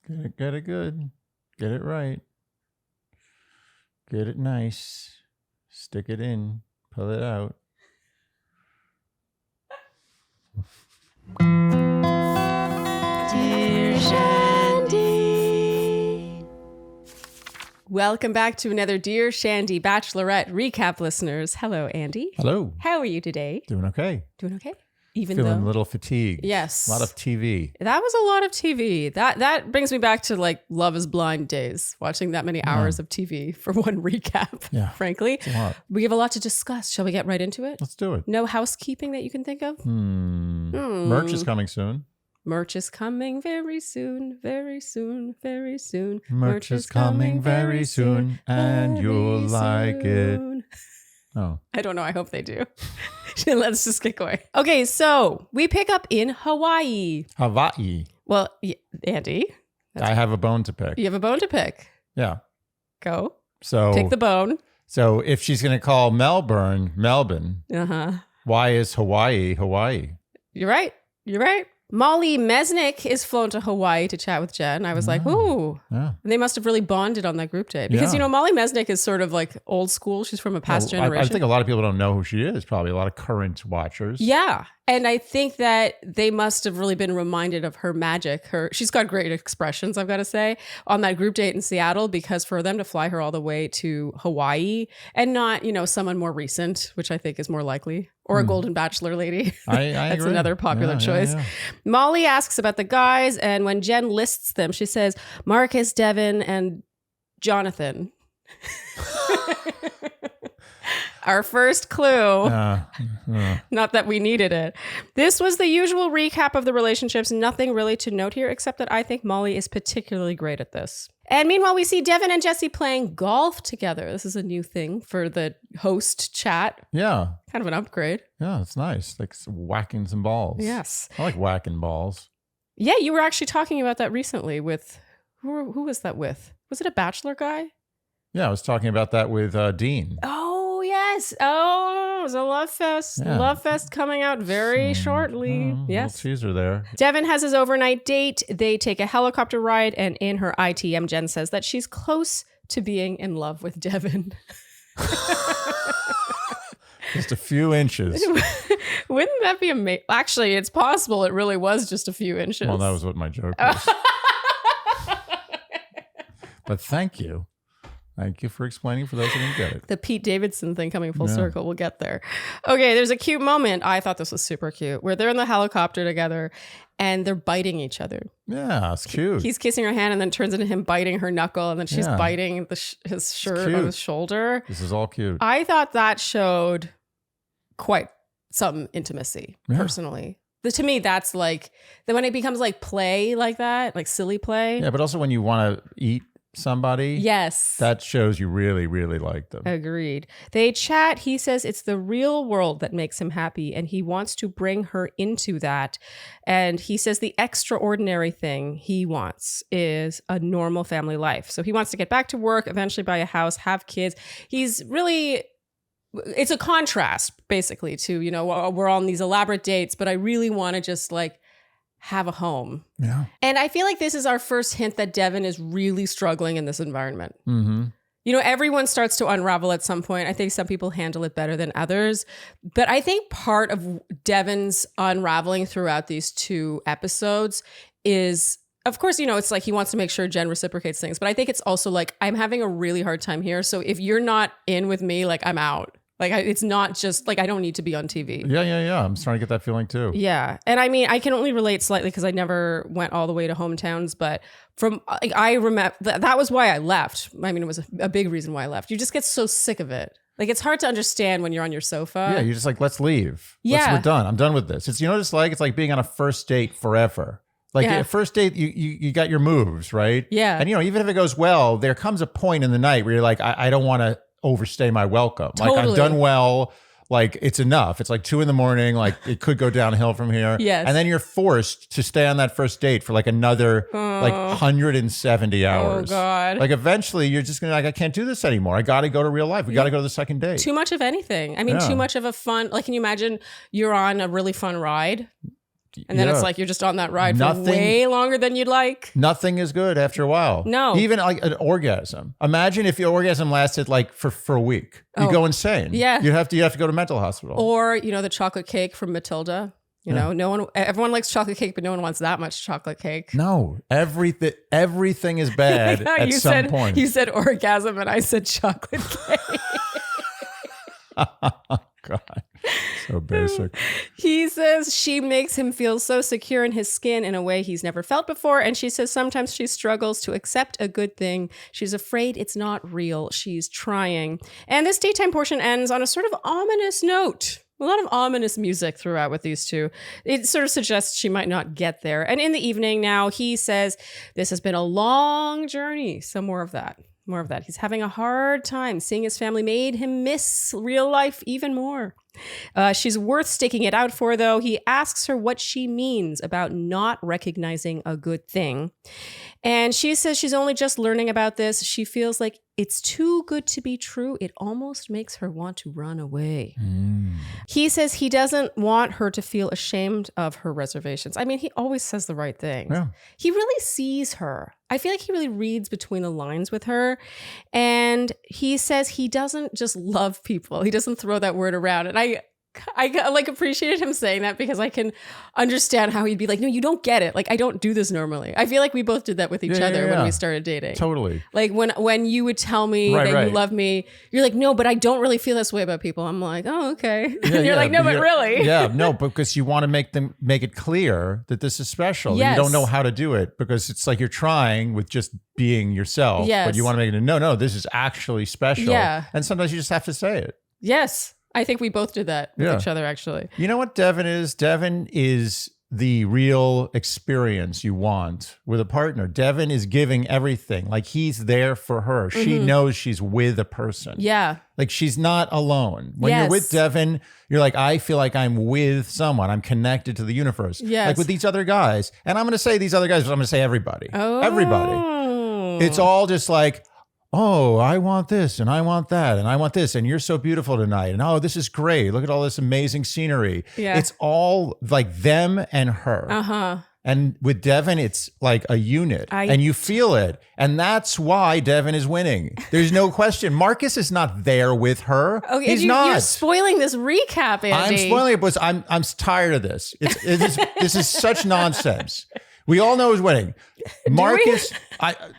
Get it good. Get it right. Get it nice. Stick it in. Pull it out. Dear Shandy. Welcome back to another Dear Shandy Bachelorette recap, listeners. Hello, Andy. Hello. How are you today? Doing okay. Doing okay? Even Feeling though a little fatigued. Yes. A lot of TV. That was a lot of TV. That brings me back to like Love is Blind days, watching that many hours of TV for one recap. Yeah. Frankly, It's a lot. we have a lot to discuss. Shall we get right into it? Let's do it. No housekeeping that you can think of? Merch is coming soon. Merch is coming very soon, very soon, very soon. Merch is coming very soon, and you'll like it. soon. Oh. I don't know. I hope they do. Let's just get going. Okay, so we pick up in Hawaii. Hawaii. Well, Andy, I have a bone to pick. you have a bone to pick. Yeah. Go. So Pick the bone. So if she's going to call Melbourne, why is Hawaii, Hawaii? You're right. You're right. Molly Mesnick is flown to Hawaii to chat with Jenn. I was like, ooh. Yeah. They must have really bonded on that group date. Because, Yeah. Molly Mesnick is sort of like old school. She's from a past generation. I think a lot of people don't know who she is, probably a lot of current watchers. Yeah. And I think that they must have really been reminded of her magic. She's got great expressions, I've got to say, on that group date in Seattle, because for them to fly her all the way to Hawaii and not, someone more recent, which I think is more likely, or a Golden Bachelor lady. I That's agree. another popular Yeah, choice. yeah. Molly asks about the guys, and when Jenn lists them, she says Marcus, Devin, and Jonathon. Our first clue. Not that we needed it. This was the usual recap of the relationships. Nothing really to note here, except that I think Molly is particularly great at this. And meanwhile, we see Devin and Jesse playing golf together. This is a new thing for the host chat. Yeah. Kind of an upgrade. Yeah, it's nice. Like whacking some balls. Yes. I like whacking balls. Yeah, you were actually talking about that recently with, who was that with? Was it a Bachelor guy? Yeah, I was talking about that with Dean. Oh, yes. Oh, it was a Love Fest. Yeah. Love Fest coming out very shortly. Yes. Little teaser there. Devin has his overnight date. They take a helicopter ride, and in her ITM, Jenn says that she's close to being in love with Devin. Just a few inches. Wouldn't that be amazing? Actually, it's possible it really was just a few inches. Well, that was what my joke was. But thank you. Thank you for explaining for those who didn't get it. The Pete Davidson thing coming full circle. We'll get there. Okay, there's a cute moment. I thought this was super cute, where they're in the helicopter together and they're biting each other. Yeah, it's cute. He's kissing her hand and then turns into him biting her knuckle, and then she's biting his shirt on his shoulder. This is all cute. I thought that showed quite some intimacy, personally. To me, that's like, then when it becomes like play like that, like silly play. Yeah, but also when you want to eat somebody. Yes. That shows you really, really like them. Agreed. They chat. He says it's the real world that makes him happy, and he wants to bring her into that. And he says the extraordinary thing he wants is a normal family life. So he wants to get back to work, eventually buy a house, have kids. He's really... It's a contrast, basically, to, we're on these elaborate dates, but I really want to just like have a home. Yeah. And I feel like this is our first hint that Devin is really struggling in this environment. Mm-hmm. Everyone starts to unravel at some point. I think some people handle it better than others. But I think part of Devin's unraveling throughout these two episodes is, of course, it's like he wants to make sure Jenn reciprocates things. But I think it's also like, I'm having a really hard time here. So if you're not in with me, like I'm out. Like, it's not just like, I don't need to be on TV. Yeah. I'm starting to get that feeling too. Yeah. And I mean, I can only relate slightly because I never went all the way to hometowns, but I remember that was why I left. I mean, it was a big reason why I left. You just get so sick of it. Like, it's hard to understand when you're on your sofa. Yeah, you're just like, let's leave. Yeah. We're done. I'm done with this. It's, it's like? It's like being on a first date forever. Like a first date, you got your moves, right? Yeah. And, even if it goes well, there comes a point in the night where you're like, I don't want to overstay my welcome. Totally. Like, I've done well. Like, it's enough. It's like 2 a.m. Like, it could go downhill from here. Yes. And then you're forced to stay on that first date for like another 170 hours. Oh, God. Like, eventually you're just going to I can't do this anymore. I got to go to real life. We got to go to the second date. Too much of anything. I mean, too much of a fun, like, can you imagine you're on a really fun ride? And then it's like you're just on that ride for way longer than you'd like. Nothing is good after a while. No. Even like an orgasm. Imagine if your orgasm lasted like for a week. You go insane. Yeah. You have to go to mental hospital. Or, the chocolate cake from Matilda. Everyone likes chocolate cake, but no one wants that much chocolate cake. No, everything is bad at some point. You said orgasm and I said chocolate cake. God, so basic. He says she makes him feel so secure in his skin in a way he's never felt before. And she says sometimes she struggles to accept a good thing. She's afraid it's not real. She's trying. And this daytime portion ends on a sort of ominous note. A lot of ominous music throughout with these two. It sort of suggests she might not get there. And in the evening now, he says, this has been a long journey. So more of that. More of that. He's having a hard time. Seeing his family made him miss real life even more. She's worth sticking it out for, though. He asks her what she means about not recognizing a good thing. And she says she's only just learning about this. She feels like it's too good to be true. It almost makes her want to run away. He says he doesn't want her to feel ashamed of her reservations. I mean, he always says the right thing. Yeah. He really sees her. I feel like he really reads between the lines with her. And he says he doesn't just love people. He doesn't throw that word around. And I like appreciated him saying that because I can understand how he'd be like, no, you don't get it. Like, I don't do this normally. I feel like we both did that with each other when we started dating. Totally. Like when you would tell me that you love me, you're like, no, but I don't really feel this way about people. I'm like, oh, okay. Yeah, and you're like, no, but really. Yeah, no, because you want to make it clear that this is special. Yes. You don't know how to do it because it's like you're trying with just being yourself. Yes. But you want to make it, no, this is actually special. Yeah. And sometimes you just have to say it. Yes. I think we both did that with each other, actually. You know what Devin is? Devin is the real experience you want with a partner. Devin is giving everything. Like, he's there for her. Mm-hmm. She knows she's with a person. Yeah. Like, she's not alone. When you're with Devin, you're like, I feel like I'm with someone. I'm connected to the universe. Yes. Like with these other guys. And I'm going to say these other guys, but I'm going to say everybody. Oh. Everybody. It's all just like, oh, I want this and I want that and I want this and you're so beautiful tonight and oh, this is great. Look at all this amazing scenery. Yeah. It's all like them and her. Uh-huh. And with Devin, it's like a unit and you feel it. And that's why Devin is winning. There's no question. Marcus is not there with her. Okay, he's not. You're spoiling this recap, Andy. I'm spoiling it because I'm tired of this. This is such nonsense. We all know who's winning. Marcus,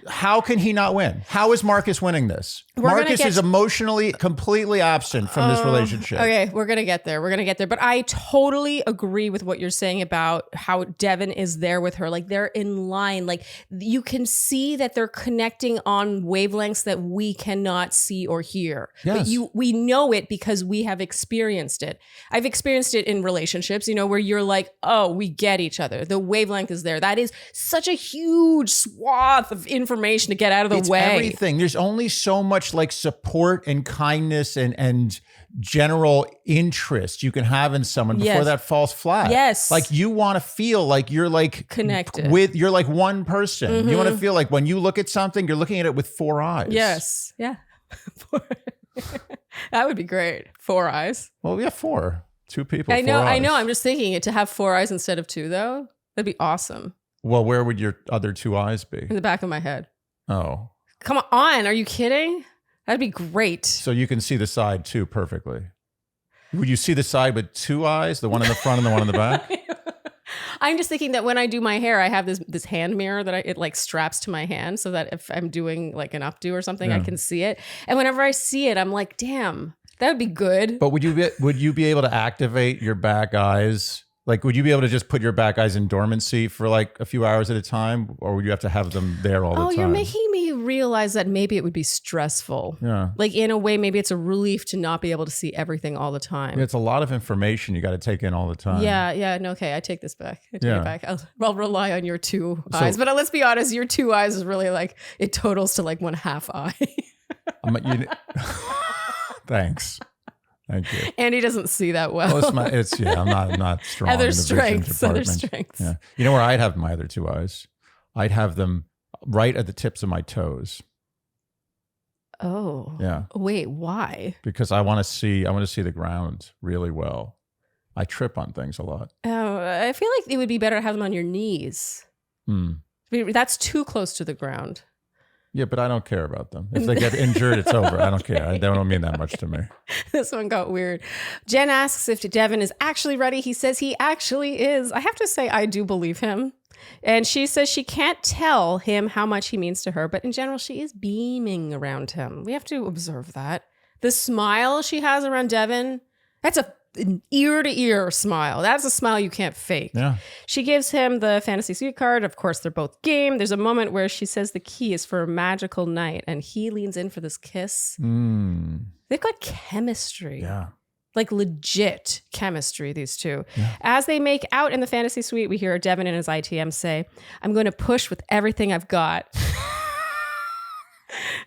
how can he not win? How is Marcus winning this? Marcus is emotionally completely absent from this relationship. Okay, we're going to get there. But I totally agree with what you're saying about how Devin is there with her. Like, they're in line. Like, you can see that they're connecting on wavelengths that we cannot see or hear. Yes. But we know it because we have experienced it. I've experienced it in relationships, where you're like, oh, we get each other. The wavelength is there. That is such a huge swath of information to get out of the way. Everything. There's only so much like support and kindness and general interest you can have in someone before that falls flat. Yes. Like, you want to feel like you're like connected you're like one person. Mm-hmm. You want to feel like when you look at something, you're looking at it with 4 eyes. Yes. Yeah. That would be great. 4 eyes. Well, yeah, 4. 2 people. I know. I'm just thinking it to have 4 eyes instead of 2, though. That'd be awesome. Well, where would your other 2 eyes be? In the back of my head. Oh. Come on. Are you kidding? That'd be great. So you can see the side too perfectly. Would you see the side with 2 eyes? The one in the front and the one in the back? I'm just thinking that when I do my hair, I have this hand mirror that it like straps to my hand so that if I'm doing like an updo or something, I can see it. And whenever I see it, I'm like, damn, that would be good. But would you be able to activate your back eyes? Like, would you be able to just put your back eyes in dormancy for like a few hours at a time? Or would you have to have them there all the time? Oh, you're making me realize that maybe it would be stressful. Yeah. Like, in a way, maybe it's a relief to not be able to see everything all the time. Yeah, it's a lot of information you got to take in all the time. Yeah. No, okay, I take this back. I take it back. I'll rely on your 2 eyes. But let's be honest, your 2 eyes is really like, it totals to like 1/2 eye. Thanks. Thank you. Andy doesn't see that well. I'm not strong. Other strengths. Yeah. You know where I'd have my other 2 eyes? I'd have them right at the tips of my toes. Oh. Yeah. Wait, why? Because I want to see the ground really well. I trip on things a lot. Oh, I feel like it would be better to have them on your knees. That's too close to the ground. Yeah, but I don't care about them. If they get injured, it's over. I don't care. They don't mean that much to me. This one got weird. Jenn asks if Devin is actually ready. He says he actually is. I have to say, I do believe him. And she says she can't tell him how much he means to her, but in general, she is beaming around him. We have to observe that. The smile she has around Devin, that's an ear-to-ear smile. That's a smile you can't fake. Yeah. She gives him the fantasy suite card. Of course, they're both game. There's a moment where she says the key is for a magical night, and he leans in for this kiss. They've got chemistry. Yeah. Like legit chemistry, these two. Yeah. As they make out in the fantasy suite, we hear Devin and his ITM say, "I'm going to push with everything I've got."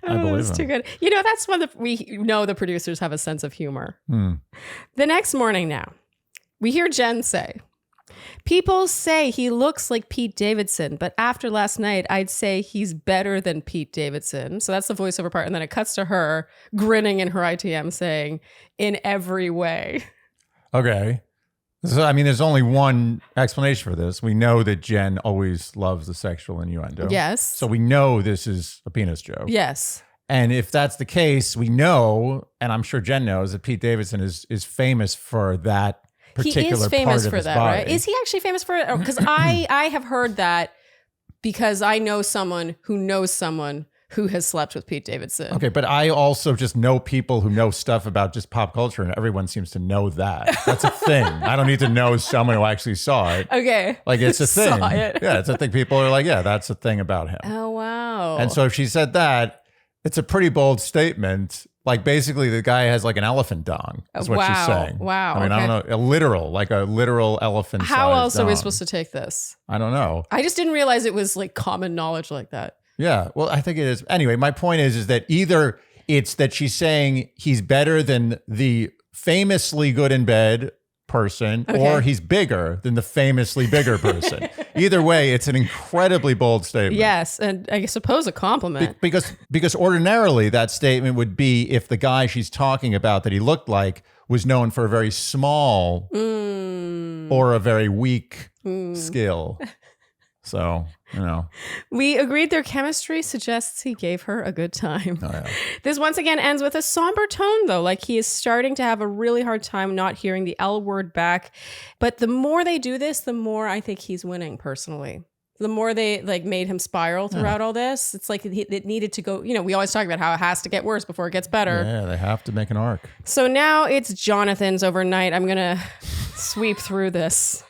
I believe it's too good. You know, that's when we know the producers have a sense of humor. The next morning now, we hear Jenn say, "People say he looks like Pete Davidson, but after last night, I'd say he's better than Pete Davidson." So that's the voiceover part. And then it cuts to her grinning in her ITM saying, "In every way." Okay. So, I mean, there's only one explanation for this. We know that Jenn always loves the sexual innuendo. Yes. So we know this is a penis joke. Yes. And if that's the case, we know, and I'm sure Jenn knows, that Pete Davidson is famous for that particular he is famous part of for his that, body. right? Is he actually famous for it? Because I have heard that because I know someone who knows someone who has slept with Pete Davidson. Okay, but I also just know people who know stuff about just pop culture, and everyone seems to know that. That's a thing. I don't need to know someone who actually saw it. Okay. Like, it's a thing. Saw it. Yeah, it's a thing. People are like, yeah, that's a thing about him. Oh, wow. And so if she said that, it's a pretty bold statement. Like, basically, the guy has like an elephant dong, is what she's saying. Wow. I mean, I don't know, a literal elephant. How else dong. are we supposed to take this? I don't know. I just didn't realize it was like common knowledge like that. Yeah, well, I think it is. Anyway, my point is that either it's that she's saying he's better than the famously good in bed person, or he's bigger than the famously bigger person. Either way, it's an incredibly bold statement. Yes, and I suppose a compliment. Because ordinarily that statement would be if the guy she's talking about that he looked like was known for a very small or a very weak skill. So, you know. We agreed their chemistry suggests he gave her a good time. Oh, yeah. This once again ends with a somber tone, though. Like he is starting to have a really hard time not hearing the L word back. But the more they do this, the more I think he's winning personally. The more they like made him spiral throughout all this, it's like it needed to go. You know, we always talk about how it has to get worse before it gets better. Yeah, they have to make an arc. So now it's Jonathon's overnight. I'm going to sweep through this.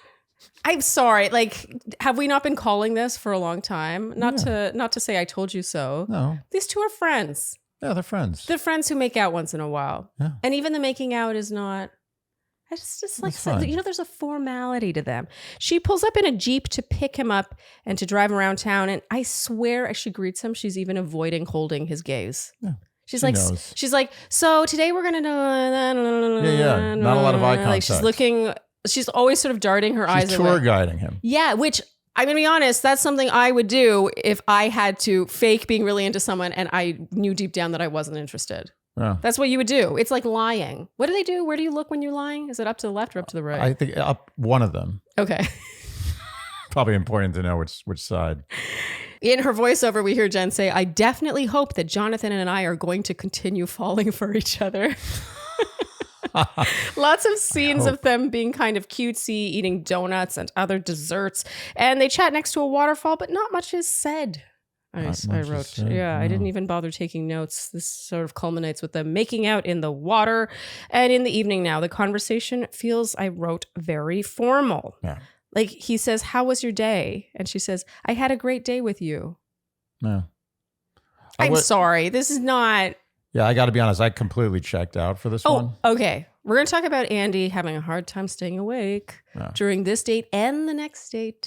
I'm sorry. Like, have we not been calling this for a long time? Not to say I told you so. No. These two are friends. Yeah, they're friends. They're friends who make out once in a while. Yeah. And even the making out is not. I just like, you know, there's a formality to them. She pulls up in a Jeep to pick him up and to drive around town. And I swear as she greets him, she's even avoiding holding his gaze. Yeah. She's like, so today we're going to do. Yeah. Not a lot of eye contact. Like she's looking. She's always sort of darting her eyes away. Tour guiding him. Yeah, which I'm going to be honest, that's something I would do if I had to fake being really into someone and I knew deep down that I wasn't interested. Yeah. That's what you would do. It's like lying. What do they do? Where do you look when you're lying? Is it up to the left or up to the right? I think up one of them. Okay. Probably important to know which side. In her voiceover, we hear Jenn say, "I definitely hope that Jonathon and I are going to continue falling for each other." Lots of scenes of them being kind of cutesy, eating donuts and other desserts. And they chat next to a waterfall, but not much is said. I wrote, I didn't even bother taking notes. This sort of culminates with them making out in the water. And in the evening now, the conversation feels, I wrote, very formal. Yeah. Like he says, "How was your day?" And she says, "I had a great day with you." Yeah. I'm sorry. This is not... Yeah, I got to be honest. I completely checked out for this one. Okay. We're going to talk about Andy having a hard time staying awake during this date and the next date.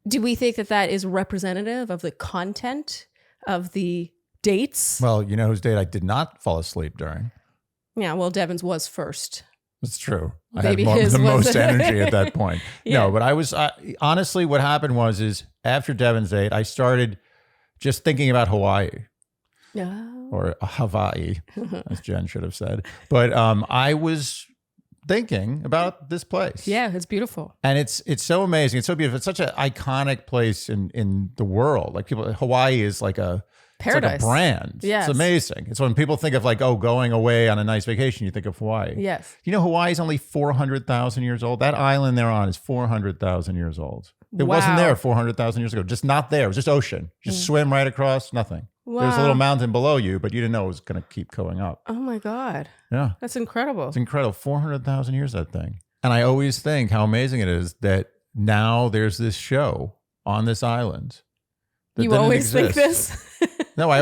Do we think that is representative of the content of the dates? Well, you know whose date I did not fall asleep during? Yeah, well, Devin's was first. It's true. Maybe I had the most energy at that point. Yeah. No, but I was, honestly, what happened is after Devin's date, I started just thinking about Hawaii. Yeah. Or Hawaii, as Jenn should have said. But I was thinking about this place. Yeah, it's beautiful. And it's so amazing. It's so beautiful. It's such an iconic place in the world. Like Hawaii is like a paradise. It's like a brand. Yes. It's amazing. It's when people think of like, oh, going away on a nice vacation, you think of Hawaii. Yes. You know, Hawaii is only 400,000 years old. That island they're on is 400,000 years old. It wasn't there 400,000 years ago. Just not there. It was just ocean. Just swim right across, nothing. Wow. There's a little mountain below you, but you didn't know it was going to keep going up. Oh my God. Yeah. That's incredible. It's incredible. 400,000 years, that thing. And I always think how amazing it is that now there's this show on this island. You always think this? No, I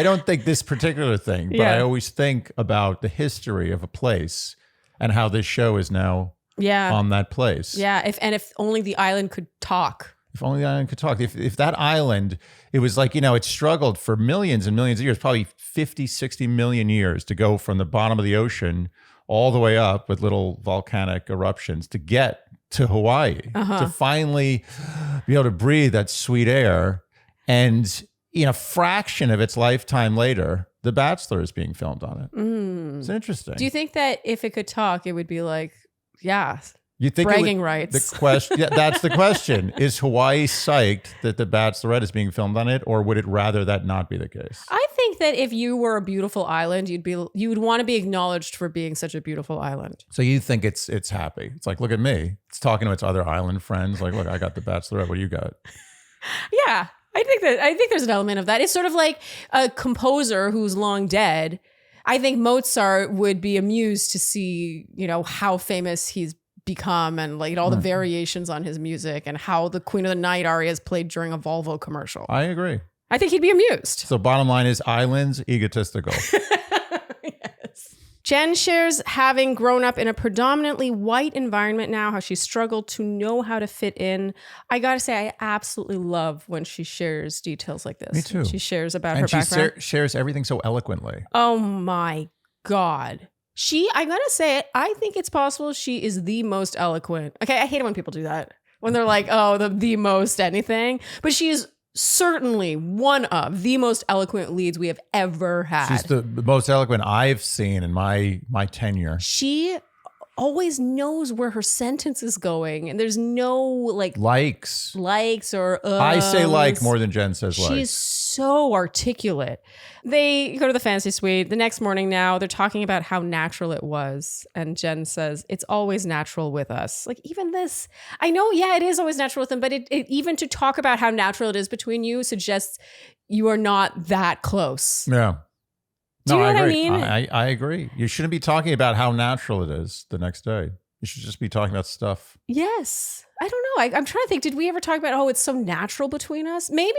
don't think this particular thing, but I always think about the history of a place and how this show is now on that place. Yeah. If only the island could talk. If only the island could talk. If that island, it was like, it struggled for millions and millions of years, probably 50, 60 million years to go from the bottom of the ocean all the way up with little volcanic eruptions to get to Hawaii, to finally be able to breathe that sweet air. And in a fraction of its lifetime later, The Bachelor is being filmed on it. It's interesting. Do you think that if it could talk, it would be like, you think bragging rights? The question, that's the question. Is Hawaii psyched that The Bachelorette is being filmed on it, or would it rather that not be the case? I think that if you were a beautiful island, you would want to be acknowledged for being such a beautiful island. So you think it's happy? It's like, look at me. It's talking to its other island friends. Like, look, I got The Bachelorette. What do you got? Yeah. I think there's an element of that. It's sort of like a composer who's long dead. I think Mozart would be amused to see, how famous he's become and like all the variations on his music and how the Queen of the Night aria is played during a Volvo commercial. I agree. I think he'd be amused. So bottom line is islands egotistical. Yes. Jenn shares having grown up in a predominantly white environment now, how she struggled to know how to fit in. I gotta say, I absolutely love when she shares details like this. Me too. She shares about her background. And she shares everything so eloquently. Oh my God. I gotta say it, I think it's possible she is the most eloquent. Okay, I hate it when people do that. When they're like, oh, the most anything. But she is certainly one of the most eloquent leads we have ever had. She's the most eloquent I've seen in my tenure. She always knows where her sentence is going, and there's no likes or I say like more than Jenn says like. She's so articulate. They go to the fancy suite the next morning. Now they're talking about how natural it was, and Jenn says it's always natural with us. Like even this, I know, it is always natural with them, but it even to talk about how natural it is between you suggests you are not that close. Yeah. Do you know I what agree. I mean? I agree. You shouldn't be talking about how natural it is the next day. You should just be talking about stuff. Yes. I don't know. I'm trying to think. Did we ever talk about, it's so natural between us? Maybe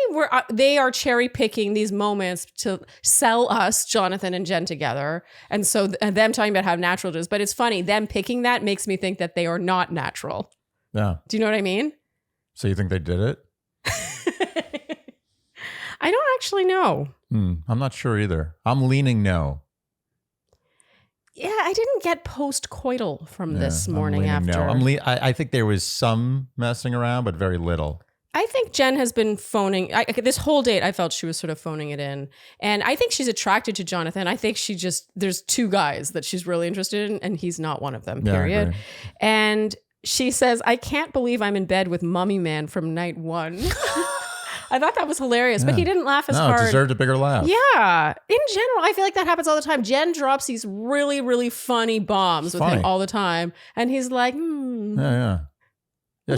they are cherry picking these moments to sell us, Jonathon and Jenn, together. And so them talking about how natural it is. But it's funny. Them picking that makes me think that they are not natural. Yeah. Do you know what I mean? So you think they did it? I don't actually know. I'm not sure either. I'm leaning no. Yeah, I didn't get post-coital from this morning after. No. I think there was some messing around, but very little. I think Jenn has been phoning. This whole date, I felt she was sort of phoning it in. And I think she's attracted to Jonathon. I think there's two guys that she's really interested in, and he's not one of them, period. Yeah, and she says, I can't believe I'm in bed with Mummy Man from night one. I thought that was hilarious, but he didn't laugh as hard. No, it deserved a bigger laugh. Yeah. In general, I feel like that happens all the time. Jenn drops these really, really funny bombs with him all the time. And he's like, Yeah,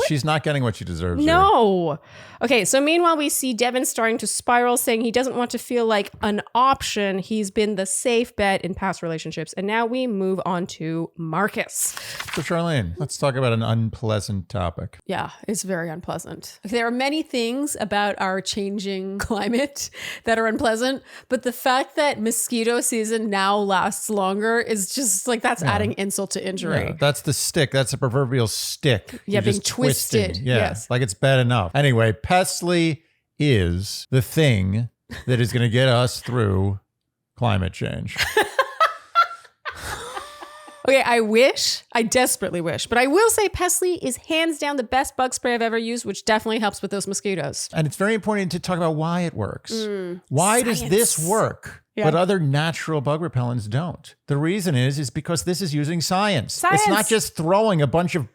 she's not getting what she deserves. No. Okay, so meanwhile, we see Devin starting to spiral, saying he doesn't want to feel like an option. He's been the safe bet in past relationships. And now we move on to Marcus. So Sharleen, let's talk about an unpleasant topic. Yeah, it's very unpleasant. There are many things about our changing climate that are unpleasant, but the fact that mosquito season now lasts longer is just like, that's adding insult to injury. Yeah, that's the stick. That's a proverbial stick. Yeah, being twisted. Yeah, yes. Like it's bad enough. Anyway, Pestily is the thing that is going to get us through climate change. Okay, I desperately wish, but I will say Pestily is hands down the best bug spray I've ever used, which definitely helps with those mosquitoes. And it's very important to talk about why it works. Why does this work, but other natural bug repellents don't? The reason is because this is using science. It's not just throwing a bunch of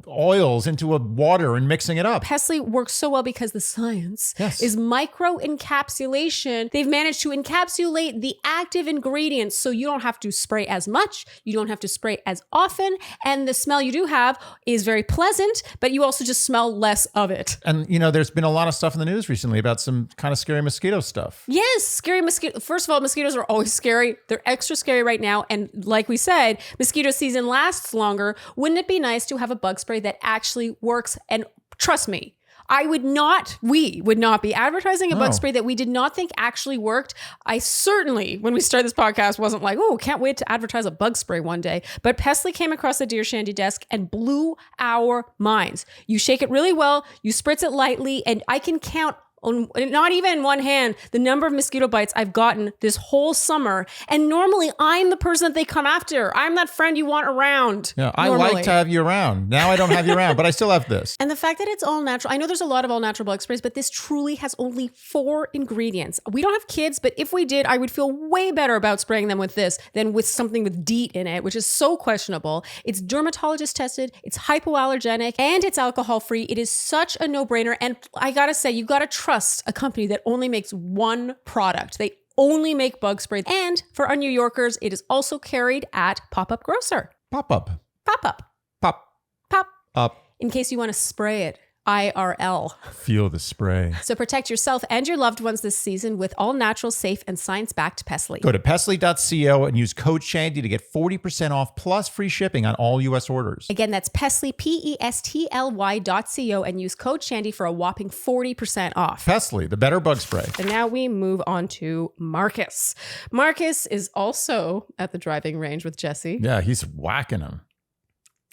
oils into a water and mixing it up. Pestily works so well because the science is micro-encapsulation. They've managed to encapsulate the active ingredients so you don't have to spray as much, you don't have to spray as often, and the smell you do have is very pleasant, but you also just smell less of it. And there's been a lot of stuff in the news recently about some kind of scary mosquito stuff. Yes, scary mosquito. First of all, mosquitoes are always scary. They're extra scary right now. And like we said, mosquito season lasts longer. Wouldn't it be nice to have a bug spray that actually works? And trust me, we would not be advertising a bug spray that we did not think actually worked. I certainly, when we started this podcast, wasn't like, oh, can't wait to advertise a bug spray one day. But Pestily came across the Dear Shandy desk and blew our minds. You shake it really well, you spritz it lightly, and I can count on not even one hand the number of mosquito bites I've gotten this whole summer. And normally I'm the person that they come after. I'm that friend you want around. Yeah, I like to have you around. Now I don't have you around, but I still have this. And the fact that it's all natural, I know there's a lot of all natural bug sprays, but this truly has only 4 ingredients. We don't have kids, but if we did, I would feel way better about spraying them with this than with something with DEET in it, which is so questionable. It's dermatologist tested, it's hypoallergenic, and it's alcohol free. It is such a no-brainer. And I gotta say, you gotta trust a company that only makes one product. They only make bug spray. And for our New Yorkers, it is also carried at Pop-Up Grocer. Pop-up. Pop-up. Pop. Pop. Up. In case you want to spray it. IRL. Feel the spray. So protect yourself and your loved ones this season with all natural, safe, and science-backed Pestily. Go to pestily.co and use code Shandy to get 40% off plus free shipping on all U.S. orders. Again, that's Pestily, PESTLY.co, and use code Shandy for a whopping 40% off. Pestily, the better bug spray. And now we move on to Marcus. Marcus is also at the driving range with Jesse. Yeah, he's whacking him.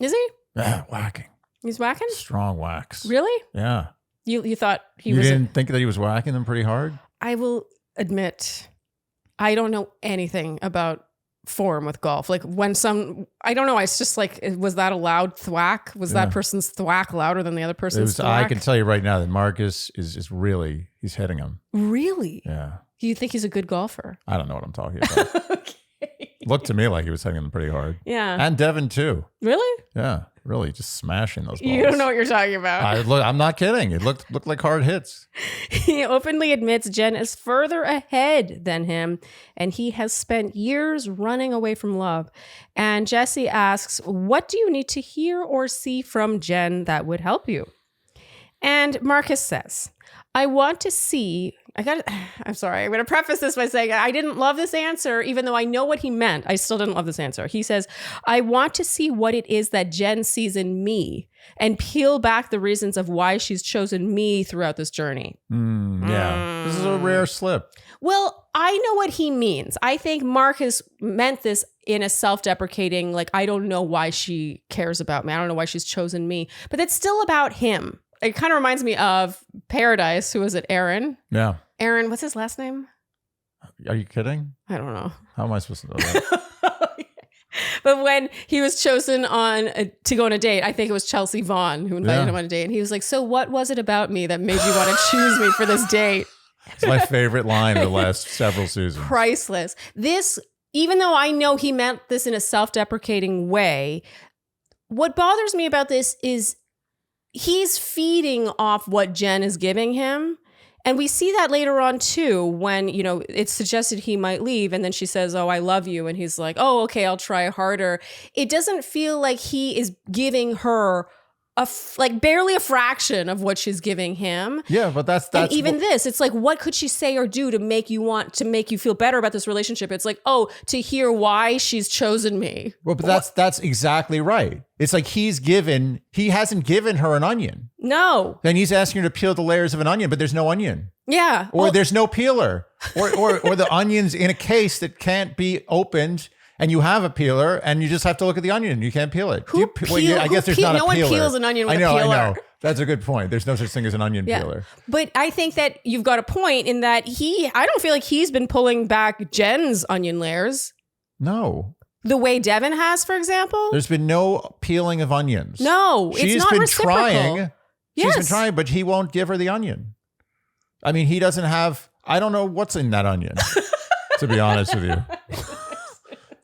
Is he? Yeah, whacking. He's whacking? Strong whacks. Really? Yeah. You thought you didn't think that he was whacking them pretty hard? I will admit, I don't know anything about form with golf. Like I don't know. It's just like, was that a loud thwack? Was that person's thwack louder than the other person's thwack? I can tell you right now that Marcus is really, he's hitting him. Really? Yeah. Do you think he's a good golfer? I don't know what I'm talking about. Okay. Looked to me like he was hitting them pretty hard. Yeah. And Devin too. Really? Yeah. Really just smashing those balls. You don't know what you're talking about. I'm not kidding. It looked like hard hits. He openly admits Jenn is further ahead than him, and he has spent years running away from love. And Jesse asks, what do you need to hear or see from Jenn that would help you? And Marcus says, I'm sorry. I'm going to preface this by saying I didn't love this answer, even though I know what he meant. I still didn't love this answer. He says, I want to see what it is that Jenn sees in me and peel back the reasons of why she's chosen me throughout this journey. This is a rare slip. Well, I know what he means. I think Marcus meant this in a self-deprecating, like, I don't know why she cares about me. I don't know why she's chosen me. But it's still about him. It kind of reminds me of Paradise. Who was it? Aaron? Yeah. Aaron, what's his last name? Are you kidding? I don't know. How am I supposed to know that? But when he was chosen to go on a date, I think it was Chelsea Vaughn who invited him on a date. And he was like, so what was it about me that made you want to choose me for this date? It's my favorite line of the last several seasons. Priceless. This, even though I know he meant this in a self-deprecating way, what bothers me about this is he's feeding off what Jenn is giving him. And we see that later on too, when, it's suggested he might leave. And then she says, oh, I love you. And he's like, oh, okay, I'll try harder. It doesn't feel like he is giving her barely a fraction of what she's giving him. Yeah, but that's and even this, it's like, what could she say or do to make you feel better about this relationship? It's like, oh, to hear why she's chosen me. Well, but that's exactly right. It's like he hasn't given her an onion. No. Then he's asking her to peel the layers of an onion, but there's no onion. Yeah. Or there's no peeler. Or the onion's in a case that can't be opened. And you have a peeler, and you just have to look at the onion. You can't peel it. I guess there's not a peeler. No one peels an onion with a peeler. I know. That's a good point. There's no such thing as an onion peeler. But I think that you've got a point in that I don't feel like he's been pulling back Jenn's onion layers. No. The way Devin has, for example? There's been no peeling of onions. No, it's not reciprocal. Trying. She's been trying, but he won't give her the onion. I mean, he doesn't have, I don't know what's in that onion, to be honest with you.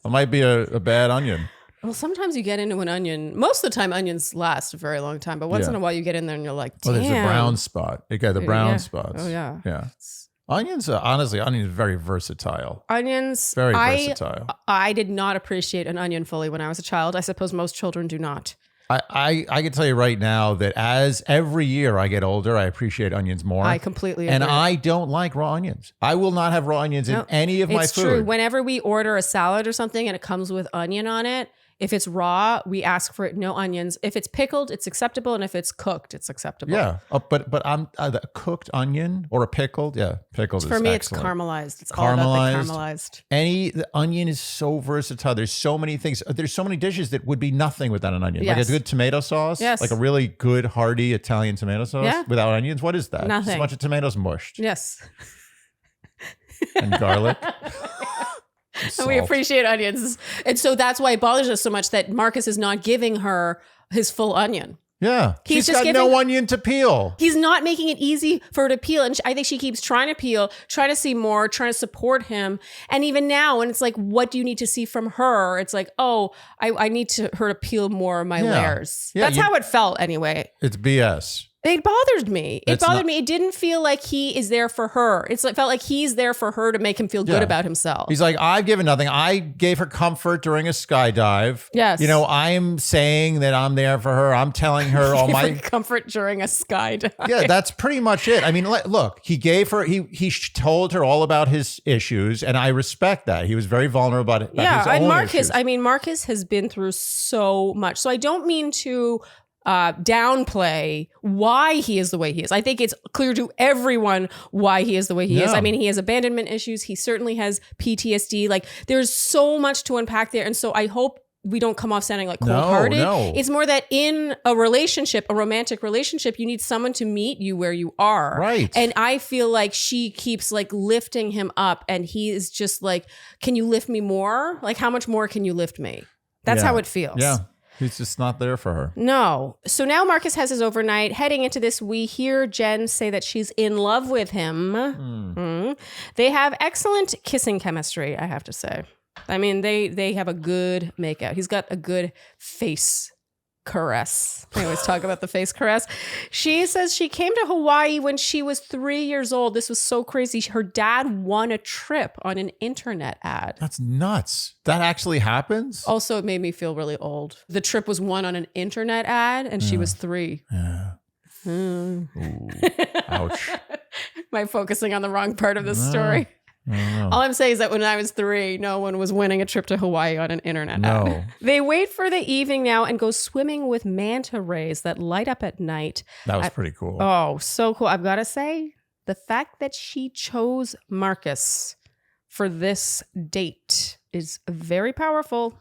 It might be a bad onion. Well, sometimes you get into an onion. Most of the time, onions last a very long time. But once in a while, you get in there and you're like, damn. Well, there's a brown spot. You got the brown spots. Oh, yeah. Yeah. Onions, honestly, onions are very versatile. Onions. Very versatile. I did not appreciate an onion fully when I was a child. I suppose most children do not. I can tell you right now that as every year I get older, I appreciate onions more. I completely agree. And I don't like raw onions. I will not have raw onions in any of my food. It's true. Whenever we order a salad or something and it comes with onion on it, if it's raw, we ask for it, no onions. If it's pickled, it's acceptable. And if it's cooked, it's acceptable. Yeah. But I'm a cooked onion or a pickled. Yeah. Pickled For me, excellent. It's caramelized. It's all about the caramelized. The onion is so versatile. There's so many things. There's so many dishes that would be nothing without an onion. Yes. Like a good tomato sauce. Yes. Like a really good, hearty Italian tomato sauce without onions. What is that? Nothing. Just a bunch of tomatoes mushed. Yes. And garlic. And we appreciate onions. And so that's why it bothers us so much that Marcus is not giving her his full onion. Yeah. She's got no onion to peel. He's not making it easy for her to peel. And I think she keeps trying to peel, trying to see more, trying to support him. And even now, when it's like, what do you need to see from her? It's like, oh, I need her to peel more of my layers. Yeah, that's how it felt anyway. It's BS. It bothered me. It didn't feel like he is there for her. It felt like he's there for her to make him feel good about himself. He's like, I've given nothing. I gave her comfort during a skydive. Yes. You know, I'm saying that I'm there for her. I'm telling her all my comfort during a skydive. Yeah, that's pretty much it. I mean, look, he gave her, he told her all about his issues, and I respect that. He was very vulnerable about his own issues. Marcus has been through so much. So I don't mean to downplay why he is the way he is. I think it's clear to everyone why he is the way he is. I mean, he has abandonment issues. He certainly has PTSD. Like, there's so much to unpack there. And so I hope we don't come off sounding like cold-hearted. No. It's more that in a relationship, a romantic relationship, you need someone to meet you where you are. Right. And I feel like she keeps like lifting him up, and he is just like, can you lift me more? Like, how much more can you lift me? That's how it feels. Yeah. He's just not there for her. No. So now Marcus has his overnight. Heading into this, we hear Jenn say that she's in love with him. They have excellent kissing chemistry, I have to say. I mean, they have a good makeout. He's got a good face caress. I always talk about the face caress. She says she came to Hawaii when she was 3 years old. This was so crazy. Her dad won a trip on an internet ad. That's nuts. That actually happens? Also, it made me feel really old. The trip was won on an internet ad, and she was 3. Yeah. Ooh, ouch. Am I focusing on the wrong part of this story? All I'm saying is that when I was 3, no one was winning a trip to Hawaii on an internet ad. They wait for the evening now and go swimming with manta rays that light up at night. That was pretty cool. Oh, so cool. I've got to say, the fact that she chose Marcus for this date is very powerful.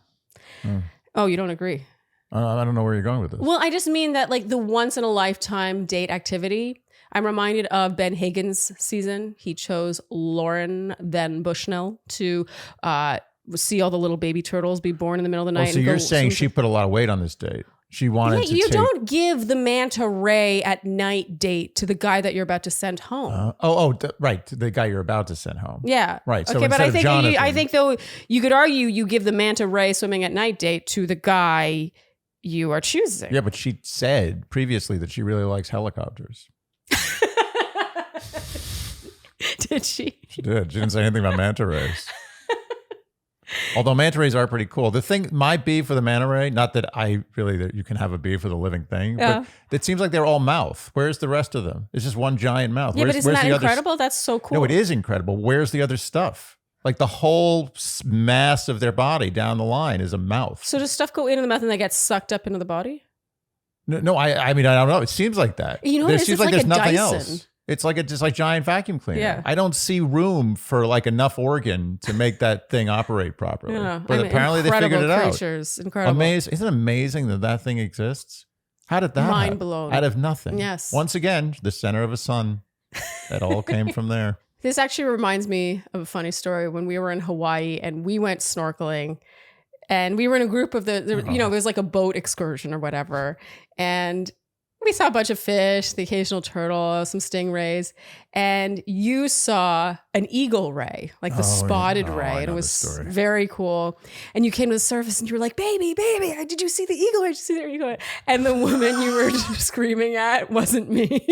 Oh, you don't agree? I don't know where you're going with this. Well, I just mean that like the once in a lifetime date activity. I'm reminded of Ben Higgins' season. He chose Lauren Van Bushnell to see all the little baby turtles be born in the middle of the night. So you're saying she put a lot of weight on this date. She wanted to don't give the manta ray at night date to the guy that you're about to send home. Right. The guy you're about to send home. Yeah. Right. So okay, but I think though you could argue you give the manta ray swimming at night date to the guy you are choosing. Yeah, but she said previously that she really likes helicopters. Did she? She did. She didn't say anything about manta rays. Although manta rays are pretty cool. The thing, my beef for the manta ray, not that that you can have a beef for the living thing, but it seems like they're all mouth. Where's the rest of them? It's just one giant mouth. Yeah, but isn't that incredible? That's so cool. No, it is incredible. Where's the other stuff? Like the whole mass of their body down the line is a mouth. So does stuff go into the mouth and they get sucked up into the body? No, I mean, I don't know. It seems like that. You know, it seems like there's nothing Dyson. else. It's like just like giant vacuum cleaner. Yeah. I don't see room for like enough organ to make that thing operate properly. Yeah. But apparently they figured it out. Incredible. Amazing. Isn't it amazing that thing exists? How did that Mind blown. Out of nothing. Yes. Once again, the center of a sun. That all came from there. This actually reminds me of a funny story when we were in Hawaii and we went snorkeling. And we were in a group of it was like a boat excursion or whatever. And we saw a bunch of fish, the occasional turtle, some stingrays. And you saw an eagle ray, like the spotted ray. And it was very cool. And you came to the surface and you were like, baby, did you see the eagle ray? Did you see the eagle ray? And the woman you were screaming at wasn't me.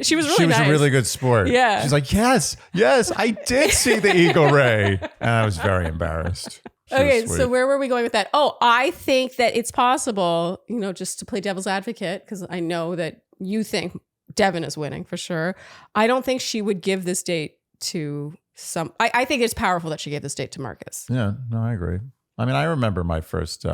She was really nice. A really good sport. Yeah. She's like, yes, I did see the eagle ray. And I was very embarrassed. Okay, so where were we going with that? Oh, I think that it's possible, just to play devil's advocate, because I know that you think Devin is winning for sure. I don't think she would give this date to I think it's powerful that she gave this date to Marcus. Yeah, no, I agree. I mean, I remember my first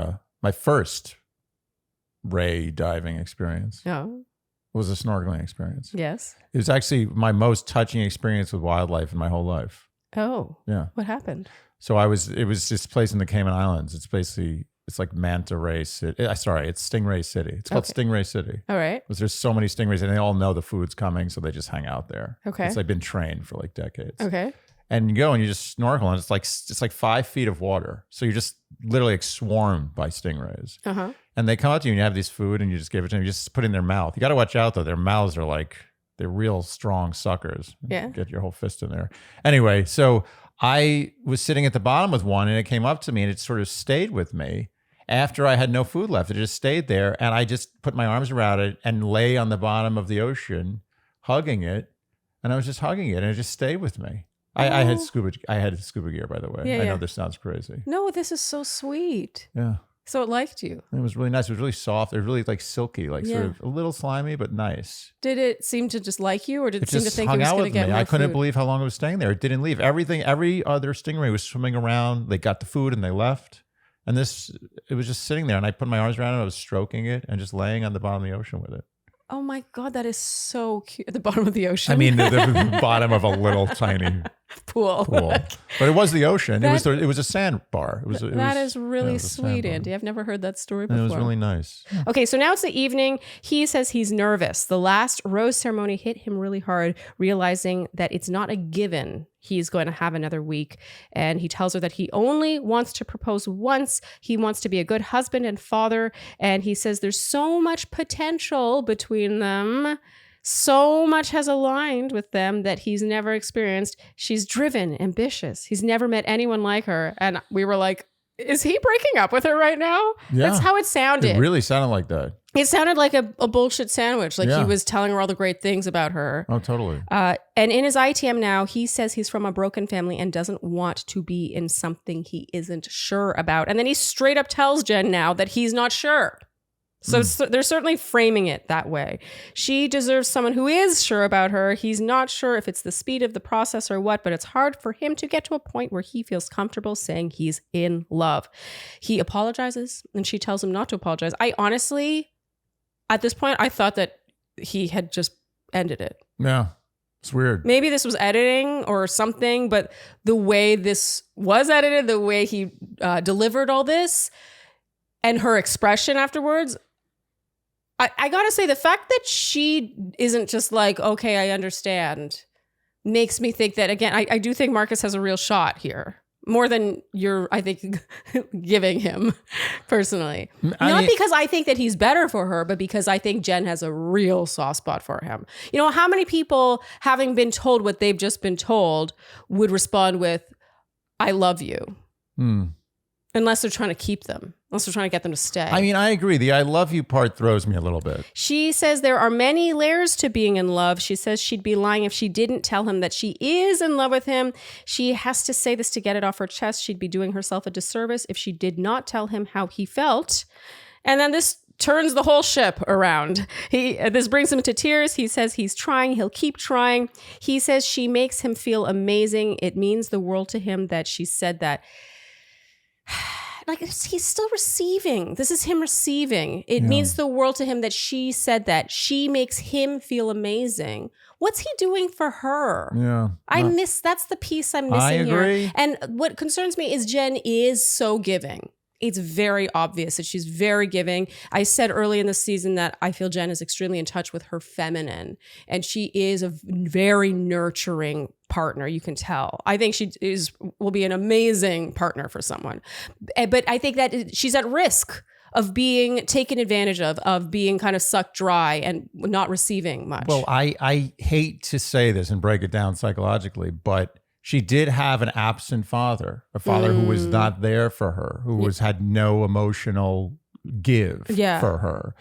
ray diving experience. Oh. It was a snorkeling experience. Yes. It was actually my most touching experience with wildlife in my whole life. Oh. Yeah. What happened? So it was this place in the Cayman Islands. It's like Manta Ray City. It's Stingray City. It's called Stingray City. All right. Because there's so many stingrays and they all know the food's coming. So they just hang out there. Okay. It's like been trained for like decades. Okay. And you go and you just snorkel and it's like 5 feet of water. So you're just literally like swarmed by stingrays. Uh-huh. And they come up to you and you have this food and you just give it to them. You just put it in their mouth. You got to watch out though. Their mouths are they're real strong suckers. Yeah. Get your whole fist in there. Anyway, so I was sitting at the bottom with one and it came up to me and it sort of stayed with me after I had no food left. It just stayed there and I just put my arms around it and lay on the bottom of the ocean hugging it. And I was just hugging it and it just stayed with me. I had scuba gear, by the way. Yeah, I know this sounds crazy. No, this is so sweet. Yeah. So it liked you. It was really nice. It was really soft. It was really like silky, sort of a little slimy, but nice. Did it seem to just like you or did it seem to think hung it was going to get me. more I couldn't food? believe how long it was staying there. It didn't leave. Every other stingray was swimming around. They got the food and they left. And it was just sitting there and I put my arms around it. I was stroking it and just laying on the bottom of the ocean with it. Oh my God, that is so cute. At the bottom of the ocean. I mean, the bottom of a little tiny pool. But it was the ocean. It was a sandbar. That is really sweet, Andy. I've never heard that story before. And it was really nice. Okay, so now it's the evening. He says he's nervous. The last rose ceremony hit him really hard, realizing that it's not a given he's going to have another week. And he tells her that he only wants to propose once. He wants to be a good husband and father. And he says there's so much potential between them. So much has aligned with them that he's never experienced. She's driven, ambitious. He's never met anyone like her. And we were like, is he breaking up with her right now? Yeah. That's how it sounded. It really sounded like that. It sounded like a bullshit sandwich. Like he was telling her all the great things about her. Oh, totally. And in his ITM now, he says he's from a broken family and doesn't want to be in something he isn't sure about. And then he straight up tells Jenn now that he's not sure. So they're certainly framing it that way. She deserves someone who is sure about her. He's not sure if it's the speed of the process or what, but it's hard for him to get to a point where he feels comfortable saying he's in love. He apologizes and she tells him not to apologize. I honestly, at this point, I thought that he had just ended it. Yeah. It's weird. Maybe this was editing or something, but the way this was edited, the way he delivered all this and her expression afterwards, I gotta say, the fact that she isn't just like, okay, I understand, makes me think that, again, I do think Marcus has a real shot here. More than you're, I think, giving him personally. Not because I think that he's better for her, but because I think Jenn has a real soft spot for him. You know, how many people, having been told what they've just been told, would respond with, I love you? Unless they're trying to keep them. Unless they're trying to get them to stay. I mean, I agree. The I love you part throws me a little bit. She says there are many layers to being in love. She says she'd be lying if she didn't tell him that she is in love with him. She has to say this to get it off her chest. She'd be doing herself a disservice if she did not tell him how he felt. And then this turns the whole ship around. This brings him to tears. He says he's trying. He'll keep trying. He says she makes him feel amazing. It means the world to him that she said that. Like, he's still receiving. This is him receiving. It means the world to him that she said that. She makes him feel amazing. What's he doing for her? Yeah. That's the piece I'm missing I agree. here. And what concerns me is Jenn is so giving. It's very obvious that she's very giving. I said early in the season that I feel Jenn is extremely in touch with her feminine. And she is a very nurturing partner. You can tell. I think will be an amazing partner for someone. But I think that she's at risk of being taken advantage of being kind of sucked dry and not receiving much. Well, I hate to say this and break it down psychologically, but she did have an absent father, a father who was not there for her, who had no emotional give for her.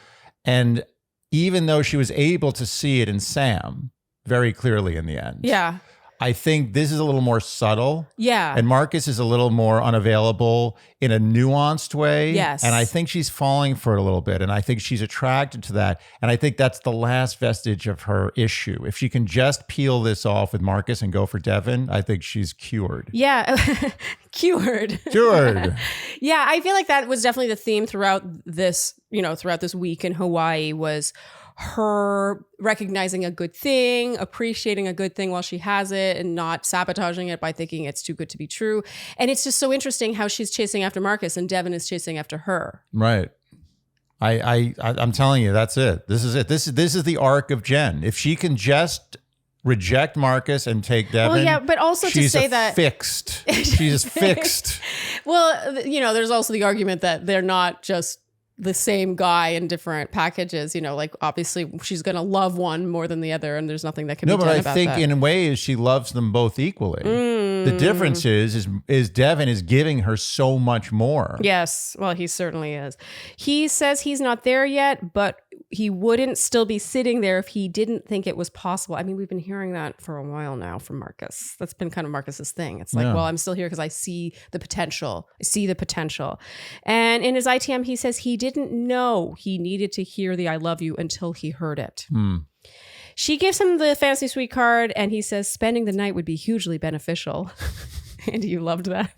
And even though she was able to see it in Sam very clearly in the end. Yeah. I think this is a little more subtle. Yeah. And Marcus is a little more unavailable in a nuanced way. Yes. And I think she's falling for it a little bit. And I think she's attracted to that. And I think that's the last vestige of her issue. If she can just peel this off with Marcus and go for Devin, I think she's cured. Yeah. Cured. Yeah. I feel like that was definitely the theme throughout this week in Hawaii was her recognizing a good thing, appreciating a good thing while she has it and not sabotaging it by thinking it's too good to be true. And it's just so interesting how she's chasing after Marcus and Devin is chasing after her. Right. I'm telling you, that's it. This is it. This is the arc of Jenn. If she can just reject Marcus and take Devin. Well, yeah, but also to say that fixed. She's fixed. Well, there's also the argument that they're not just the same guy in different packages, like obviously she's going to love one more than the other and there's nothing that can be done about that. No, but I think in ways she loves them both equally. The difference is Devin is giving her so much more. Yes, well, he certainly is. He says he's not there yet, but he wouldn't still be sitting there if he didn't think it was possible. I mean, we've been hearing that for a while now from Marcus. That's been kind of Marcus's thing. It's like, well, I'm still here because I see the potential. And in his ITM, he says he didn't know he needed to hear the I love you until he heard it. She gives him the fantasy suite card and he says spending the night would be hugely beneficial. And you loved that.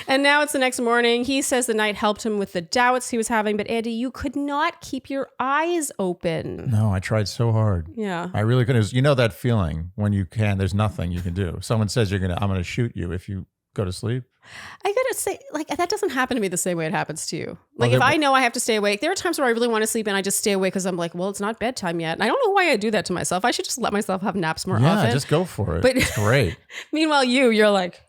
And now it's the next morning. He says the night helped him with the doubts he was having. But Andy, you could not keep your eyes open. No, I tried so hard. Yeah. I really couldn't. You know that feeling when you can, there's nothing you can do. Someone says I'm going to shoot you if you go to sleep. I gotta say, that doesn't happen to me the same way it happens to you. If I know I have to stay awake, there are times where I really want to sleep and I just stay awake because I'm like, well, it's not bedtime yet. And I don't know why I do that to myself. I should just let myself have naps more often. Yeah, just go for it. But it's great. Meanwhile, you're like,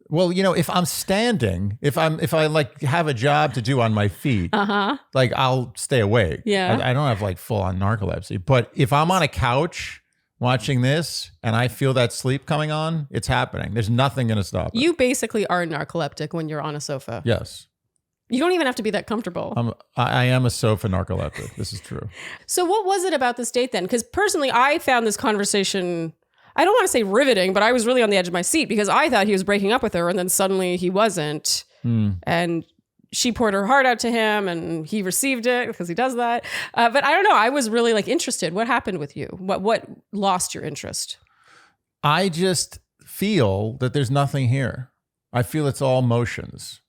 well, if I'm standing, if I have a job to do on my feet, I'll stay awake. Yeah. I don't have full on narcolepsy, but if I'm on a couch watching this and I feel that sleep coming on, it's happening. There's nothing going to stop it. You basically are narcoleptic when you're on a sofa. Yes. You don't even have to be that comfortable. I am a sofa narcoleptic. This is true. So what was it about this date then? Because personally, I found this conversation, I don't want to say riveting, but I was really on the edge of my seat because I thought he was breaking up with her and then suddenly he wasn't. And she poured her heart out to him and he received it because he does that. But I don't know. I was really interested. What happened with you? What lost your interest? I just feel that there's nothing here. I feel it's all motions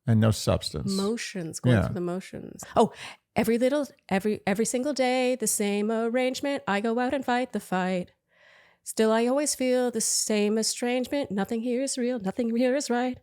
and no substance. Motions, going through the motions. Oh, every single day, the same arrangement. I go out and fight the fight. Still, I always feel the same estrangement. Nothing here is real. Nothing here is right.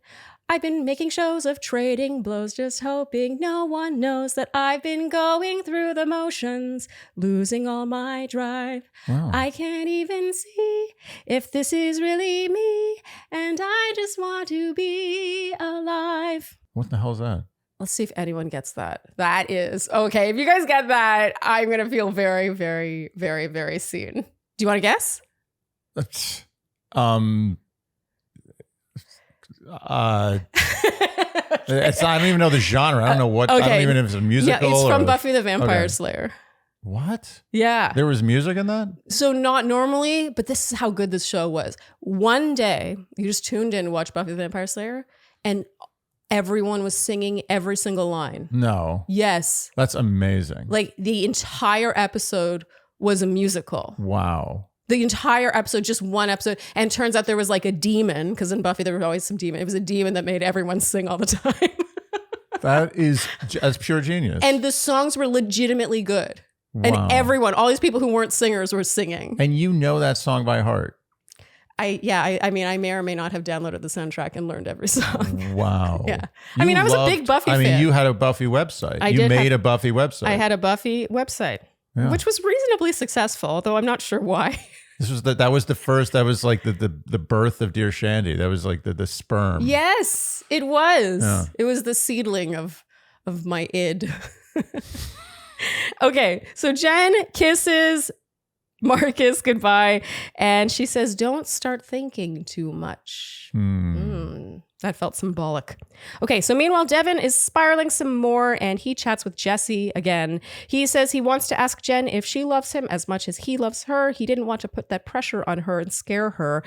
I've been making shows of trading blows, just hoping no one knows that I've been going through the motions, losing all my drive. Wow. I can't even see if this is really me, and I just want to be alive. What the hell is that? Let's see if anyone gets that. That is, okay, if you guys get that, I'm going to feel very, very, very, very seen. Do you want to guess? I don't even know the genre. I don't know what. Okay. I don't even know if it's a musical. Yeah, it's from Buffy the Vampire Slayer. What? Yeah. There was music in that? So not normally, but this is how good this show was. One day, you just tuned in to watch Buffy the Vampire Slayer, and everyone was singing every single line. No. Yes. That's amazing. The entire episode was a musical. Wow. The entire episode, just one episode. And turns out there was a demon, because in Buffy there was always some demon. It was a demon that made everyone sing all the time. That's pure genius. And the songs were legitimately good. Wow. And everyone, all these people who weren't singers were singing. And you know that song by heart. I may or may not have downloaded the soundtrack and learned every song. Wow. Yeah. I was a big Buffy fan. You had a Buffy website. You made a Buffy website. I had a Buffy website, which was reasonably successful, though I'm not sure why. That was the first. That was like the birth of Dear Shandy. That was like the sperm. Yes, it was. Yeah. It was the seedling of my id. Okay, so Jenn kisses Marcus goodbye, and she says, "Don't start thinking too much." That felt symbolic. Okay, so meanwhile, Devin is spiraling some more, and he chats with Jesse again. He says he wants to ask Jenn if she loves him as much as he loves her. He didn't want to put that pressure on her and scare her,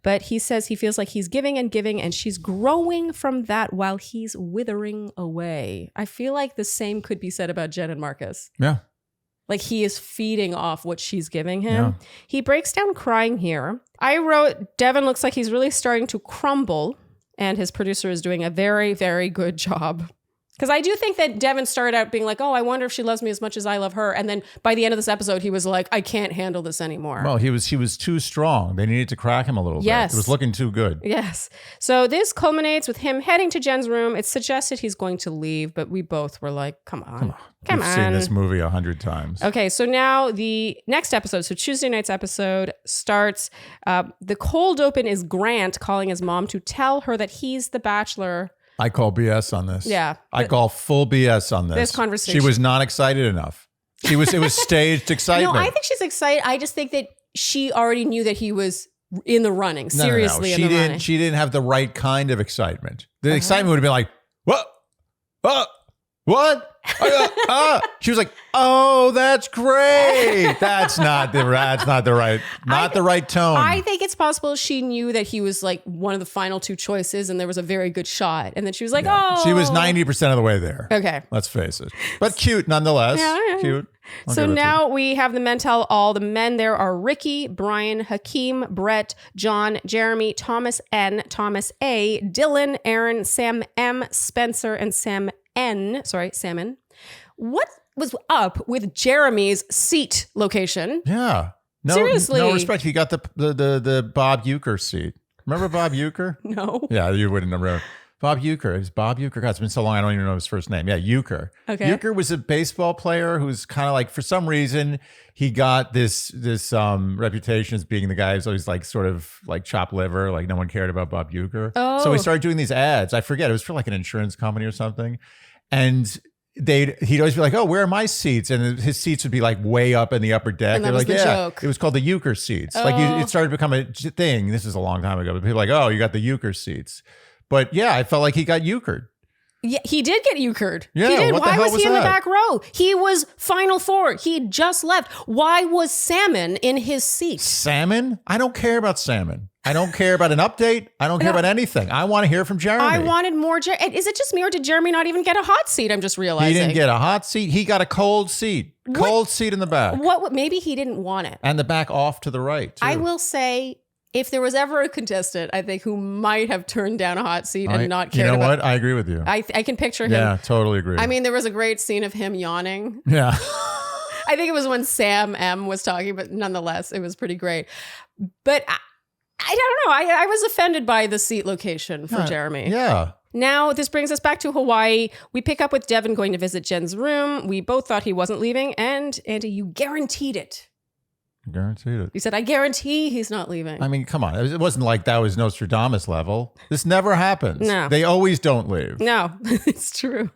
but he says he feels like he's giving and giving, and she's growing from that while he's withering away. I feel like the same could be said about Jenn and Marcus. Yeah. Like he is feeding off what she's giving him. Yeah. He breaks down crying here. I wrote, Devin looks like he's really starting to crumble, and his producer is doing a very, very good job. Because I do think that Devin started out being like, oh, I wonder if she loves me as much as I love her. And then by the end of this episode, he was like, I can't handle this anymore. Well, he was too strong. They needed to crack him a little bit. It was looking too good. Yes. So this culminates with him heading to Jenn's room. It's suggested he's going to leave, but we both were like, come on. We've seen this movie 100 times. Okay, so now the next episode, so Tuesday night's episode starts. The cold open is Grant calling his mom to tell her that he's the Bachelor. I call BS on this. Yeah. I call full BS on this. This conversation. She was not excited enough. It was staged excitement. No, I think she's excited. I just think that she already knew that he was in the running, seriously in the running. She didn't have the right kind of excitement. The excitement would have been like, what? What? She was like, "Oh, that's great." That's not the right tone. I think it's possible she knew that he was like one of the final two choices, and there was a very good shot, and then she was like, "Oh." She was 90% of the way there. Okay, let's face it, but cute nonetheless. Yeah. Cute. So now we have the men tell all. The men there are Ricky, Brian, Hakeem, Brett, John, Jeremy, Thomas N, Thomas A, Dylan, Aaron, Sam M, Spencer, and Sam N. What was up with Jeremy's seat location? Yeah. No, seriously. No respect. He got the Bob Uecker seat. Remember Bob Uecker? No. Yeah, you wouldn't remember. Bob Uecker. It's Bob Uecker. God, it's been so long I don't even know his first name. Yeah, Uecker. Okay. Uecker was a baseball player who's kind of like, for some reason, he got this reputation as being the guy who's always like sort of like chopped liver, like no one cared about Bob Uecker. Oh. So he started doing these ads. I forget. It was for like an insurance company or something. And he'd always be like, "Oh, where are my seats?" And his seats would be like way up in the upper deck. And that was like, the joke. It was called the Uecker seats. Oh. Like it started to become a thing. This is a long time ago, but people were like, "Oh, you got the Uecker seats." But yeah, I felt like he got Ueckered. Yeah, he did get Ueckered. Yeah, he did. what the Why hell was he in that? the back row? He was Final Four. He had just left. Why was Salmon in his seat? Salmon? I don't care about Salmon. I don't care about an update. I don't care about anything. I want to hear from Jeremy. I wanted more. Is it just me, or did Jeremy not even get a hot seat? I'm just realizing. He didn't get a hot seat. He got a cold seat. Cold seat in the back. What? Maybe he didn't want it. And the back off to the right, too. I will say, if there was ever a contestant, I think, who might have turned down a hot seat and not cared about. You know what? I agree with you. I can picture him. Yeah, totally agree. I mean, there was a great scene of him yawning. Yeah. I think it was when Sam M was talking, but nonetheless, it was pretty great. But I don't know. I was offended by the seat location for Jeremy. Yeah. Now, this brings us back to Hawaii. We pick up with Devin going to visit Jenn's room. We both thought he wasn't leaving, and Andy, you guaranteed it. Guaranteed it. You said, I guarantee he's not leaving. I mean, come on. It wasn't like that was Nostradamus level. This never happens. No. They always don't leave. No, it's true.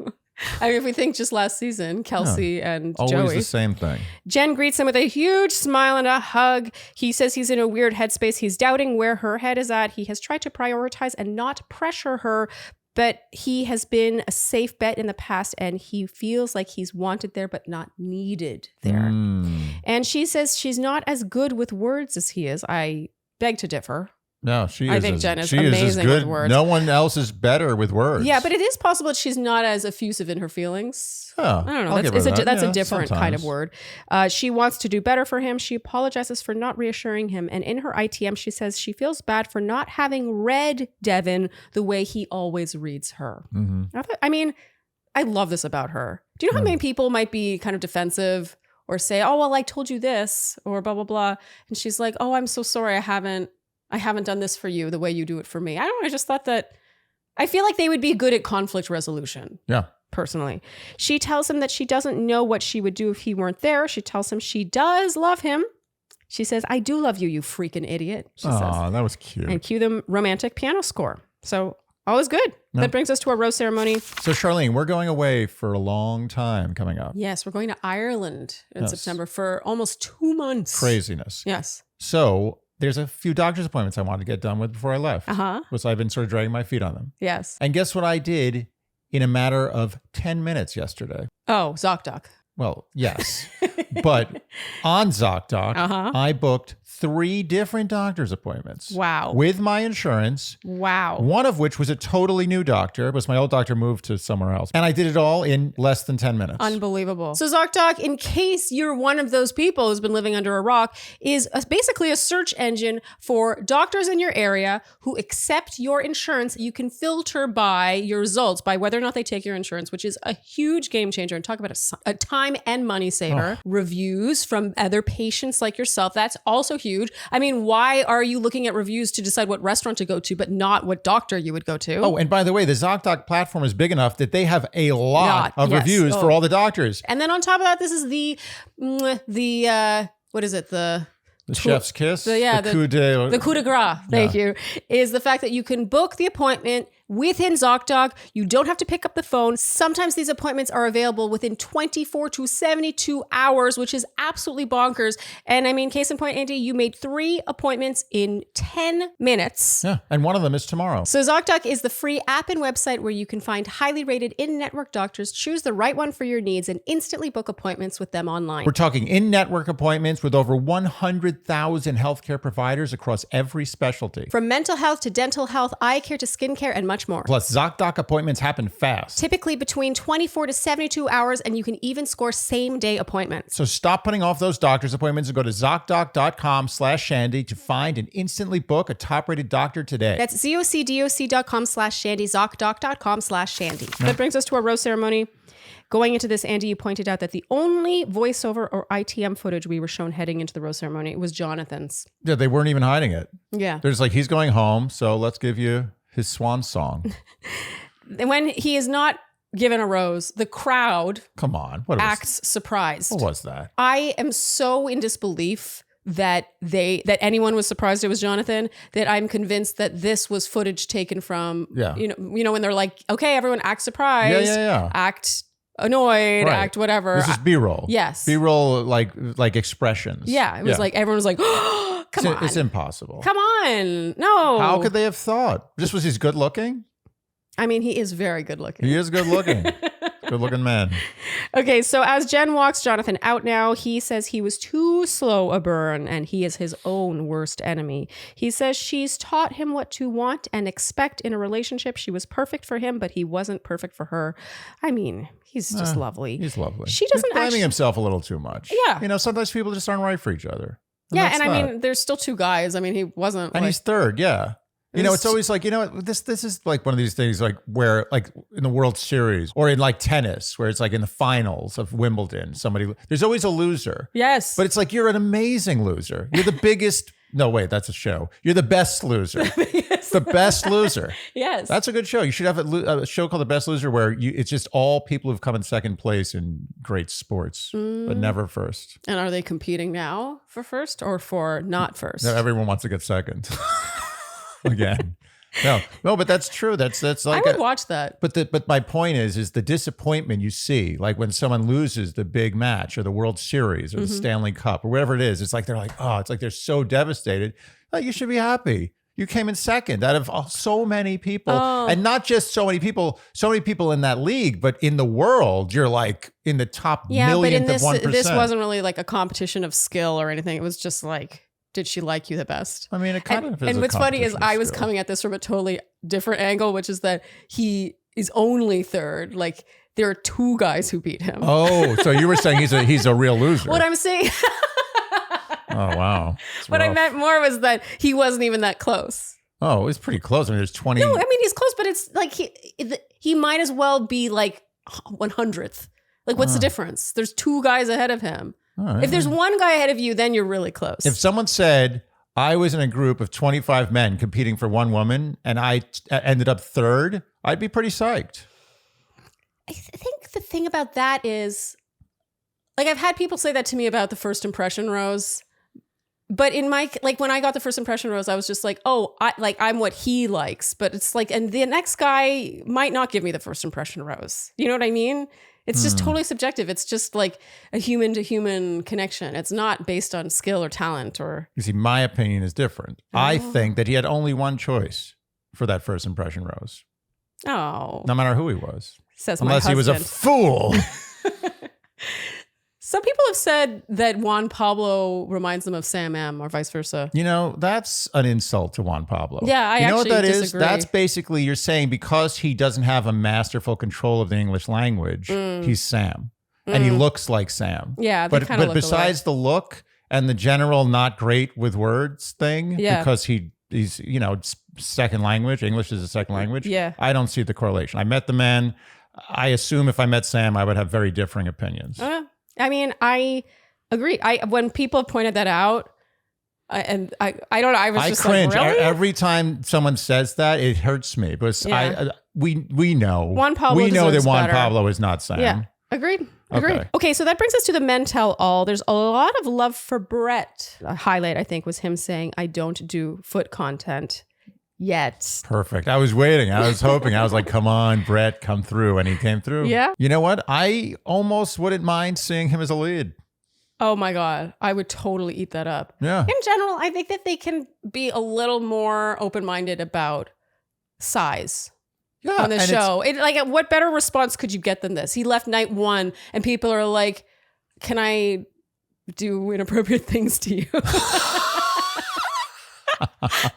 I mean, if we think just last season, Kelsey and always Joey. Always the same thing. Jenn greets him with a huge smile and a hug. He says he's in a weird headspace. He's doubting where her head is at. He has tried to prioritize and not pressure her, but he has been a safe bet in the past, and he feels like he's wanted there but not needed there. And she says she's not as good with words as he is. I beg to differ. No, she is. I think Jenn is amazing with words. No one else is better with words. Yeah, but it is possible that she's not as effusive in her feelings. Oh, I don't know. That's a different kind of word. She wants to do better for him. She apologizes for not reassuring him. And in her ITM, she says she feels bad for not having read Devin the way he always reads her. Mm-hmm. I love this about her. Do you know how many people might be kind of defensive or say, "Oh, well, I told you this," or blah, blah, blah. And she's like, "Oh, I'm so sorry. I haven't done this for you the way you do it for me." I just thought that I feel like they would be good at conflict resolution. Yeah. Personally. She tells him that she doesn't know what she would do if he weren't there. She tells him she does love him. She says, I do love you, you freaking idiot. She says. That was cute. And cue the romantic piano score. So all is good. No. That brings us to our rose ceremony. So Sharleen, we're going away for a long time coming up. Yes, we're going to Ireland in September for almost 2 months. Craziness. Yes. So there's a few doctor's appointments I wanted to get done with before I left. Because I've been sort of dragging my feet on them. Yes. And guess what I did in a matter of 10 minutes yesterday? Oh, ZocDoc. Well, yes. But on ZocDoc, I booked 3 different doctor's appointments. Wow. With my insurance. Wow. One of which was a totally new doctor, because my old doctor moved to somewhere else. And I did it all in less than 10 minutes. Unbelievable. So ZocDoc, in case you're one of those people who's been living under a rock, is basically a search engine for doctors in your area who accept your insurance. You can filter by your results, by whether or not they take your insurance, which is a huge game changer. And talk about a time and money saver. Reviews from other patients like yourself. That's also huge. I mean, why are you looking at reviews to decide what restaurant to go to, but not what doctor you would go to? Oh, and by the way, the ZocDoc platform is big enough that they have a lot of reviews for all the doctors. And then on top of that, this is the what is it? The chef's kiss? The coup de grace, thank you, is the fact that you can book the appointment within ZocDoc. You don't have to pick up the phone. Sometimes these appointments are available within 24 to 72 hours, which is absolutely bonkers. And I mean, case in point, Andy, you made 3 appointments in 10 minutes. Yeah, and one of them is tomorrow. So ZocDoc is the free app and website where you can find highly rated in-network doctors, choose the right one for your needs, and instantly book appointments with them online. We're talking in-network appointments with over 100,000 healthcare providers across every specialty. From mental health to dental health, eye care to skincare, and much more. Plus, ZocDoc appointments happen fast. Typically between 24 to 72 hours, and you can even score same-day appointments. So stop putting off those doctor's appointments and go to ZocDoc.com/Shandy to find and instantly book a top-rated doctor today. That's ZocDoc.com/Shandy, ZocDoc.com/Shandy. That brings us to our rose ceremony. Going into this, Andy, you pointed out that the only voiceover or ITM footage we were shown heading into the rose ceremony was Jonathon's. Yeah, they weren't even hiding it. Yeah. They're just like, he's going home, so let's give you his swan song. When he is not given a rose, the crowd acts surprised. What was that? I am so in disbelief that anyone was surprised it was Jonathon, that I'm convinced that this was footage taken from, you know, when they're like, okay, everyone act surprised, act annoyed, act whatever. This is B-roll. Yes. B-roll, like expressions. Yeah. It was like, everyone was like, oh, come on. It's impossible. Come on. No. How could they have thought? Just was he's good looking? I mean, he is very good looking. He is good looking. Good looking man. Okay, so as Jenn walks Jonathon out now, he says he was too slow a burn and he is his own worst enemy. He says she's taught him what to want and expect in a relationship. She was perfect for him, but he wasn't perfect for her. I mean, he's just lovely. He's lovely. She doesn't He's blaming himself a little too much. Yeah. You know, sometimes people just aren't right for each other. And I mean, there's still 2 guys. I mean, he wasn't. And he's third, yeah. You know, it's always like, you know, this is like one of these things like where like in the World Series or in like tennis where it's like in the finals of Wimbledon, there's always a loser. Yes. But it's like, you're an amazing loser. You're the biggest. No, wait, that's a show. You're the best loser. The best loser. Yes. That's a good show. You should have a show called The Best Loser where it's just all people who've come in second place in great sports, but never first. And are they competing now for first or for not first? No, everyone wants to get second. Again. No, but that's true. That's like I would watch that. But my point is the disappointment you see, like when someone loses the big match or the World Series or the Stanley Cup or whatever it is. It's like they're like, oh, it's like they're so devastated. Like, you should be happy. You came in second out of so many people, and not just so many people in that league, but in the world, you're like in the top millionth of 1%. This wasn't really like a competition of skill or anything. It was just like, did she like you the best? I mean, it kind of is. And what's funny is I was coming at this from a totally different angle, which is that he is only third. Like, there are 2 guys who beat him. Oh, so you were saying he's a real loser. What I'm saying. Oh, wow. What I meant more was that he wasn't even that close. Oh, it's pretty close. I mean, there's 20. No, I mean, he's close, but it's like he might as well be like 100th. Like, what's the difference? There's 2 guys ahead of him. Right. If there's 1 guy ahead of you, then you're really close. If someone said, I was in a group of 25 men competing for 1 woman and I ended up third, I'd be pretty psyched. I think the thing about that is, like, I've had people say that to me about the first impression rose, But in my, like when I got the first impression rose, I was just like, oh, I'm what he likes. But it's like, and the next guy might not give me the first impression rose. You know what I mean? It's just totally subjective. It's just like a human to human connection. It's not based on skill or talent or. You see, my opinion is different. Oh. I think that he had only one choice for that first impression rose. Oh. No matter who he was. Says unless he was a fool. Some people have said that Juan Pablo reminds them of Sam M or vice versa. You know, that's an insult to Juan Pablo. Yeah, I actually disagree. You know what that is? That's basically you're saying because he doesn't have a masterful control of the English language, he's Sam. And he looks like Sam. Yeah, but besides the look and the general not great with words thing, because he's, you know, second language, English is a second language. Yeah. I don't see the correlation. I met the man. I assume if I met Sam, I would have very differing opinions. I mean, I agree. When people pointed that out, I don't know. I was just cringe. like, really? Every time someone says that, it hurts me. Because we know Juan Pablo we know that Juan better. Pablo is not Sam. Yeah, agreed. Okay, so that brings us to the men tell all. There's a lot of love for Brett. A highlight, I think, was him saying, "I don't do foot content." Yet. Perfect. I was waiting. I was hoping. I was like, come on, Brett, come through. And he came through. Yeah. You know what? I almost wouldn't mind seeing him as a lead. Oh my God. I would totally eat that up. Yeah. In general, I think that they can be a little more open-minded about size on the show. What better response could you get than this? He left night one and people are like, can I do inappropriate things to you?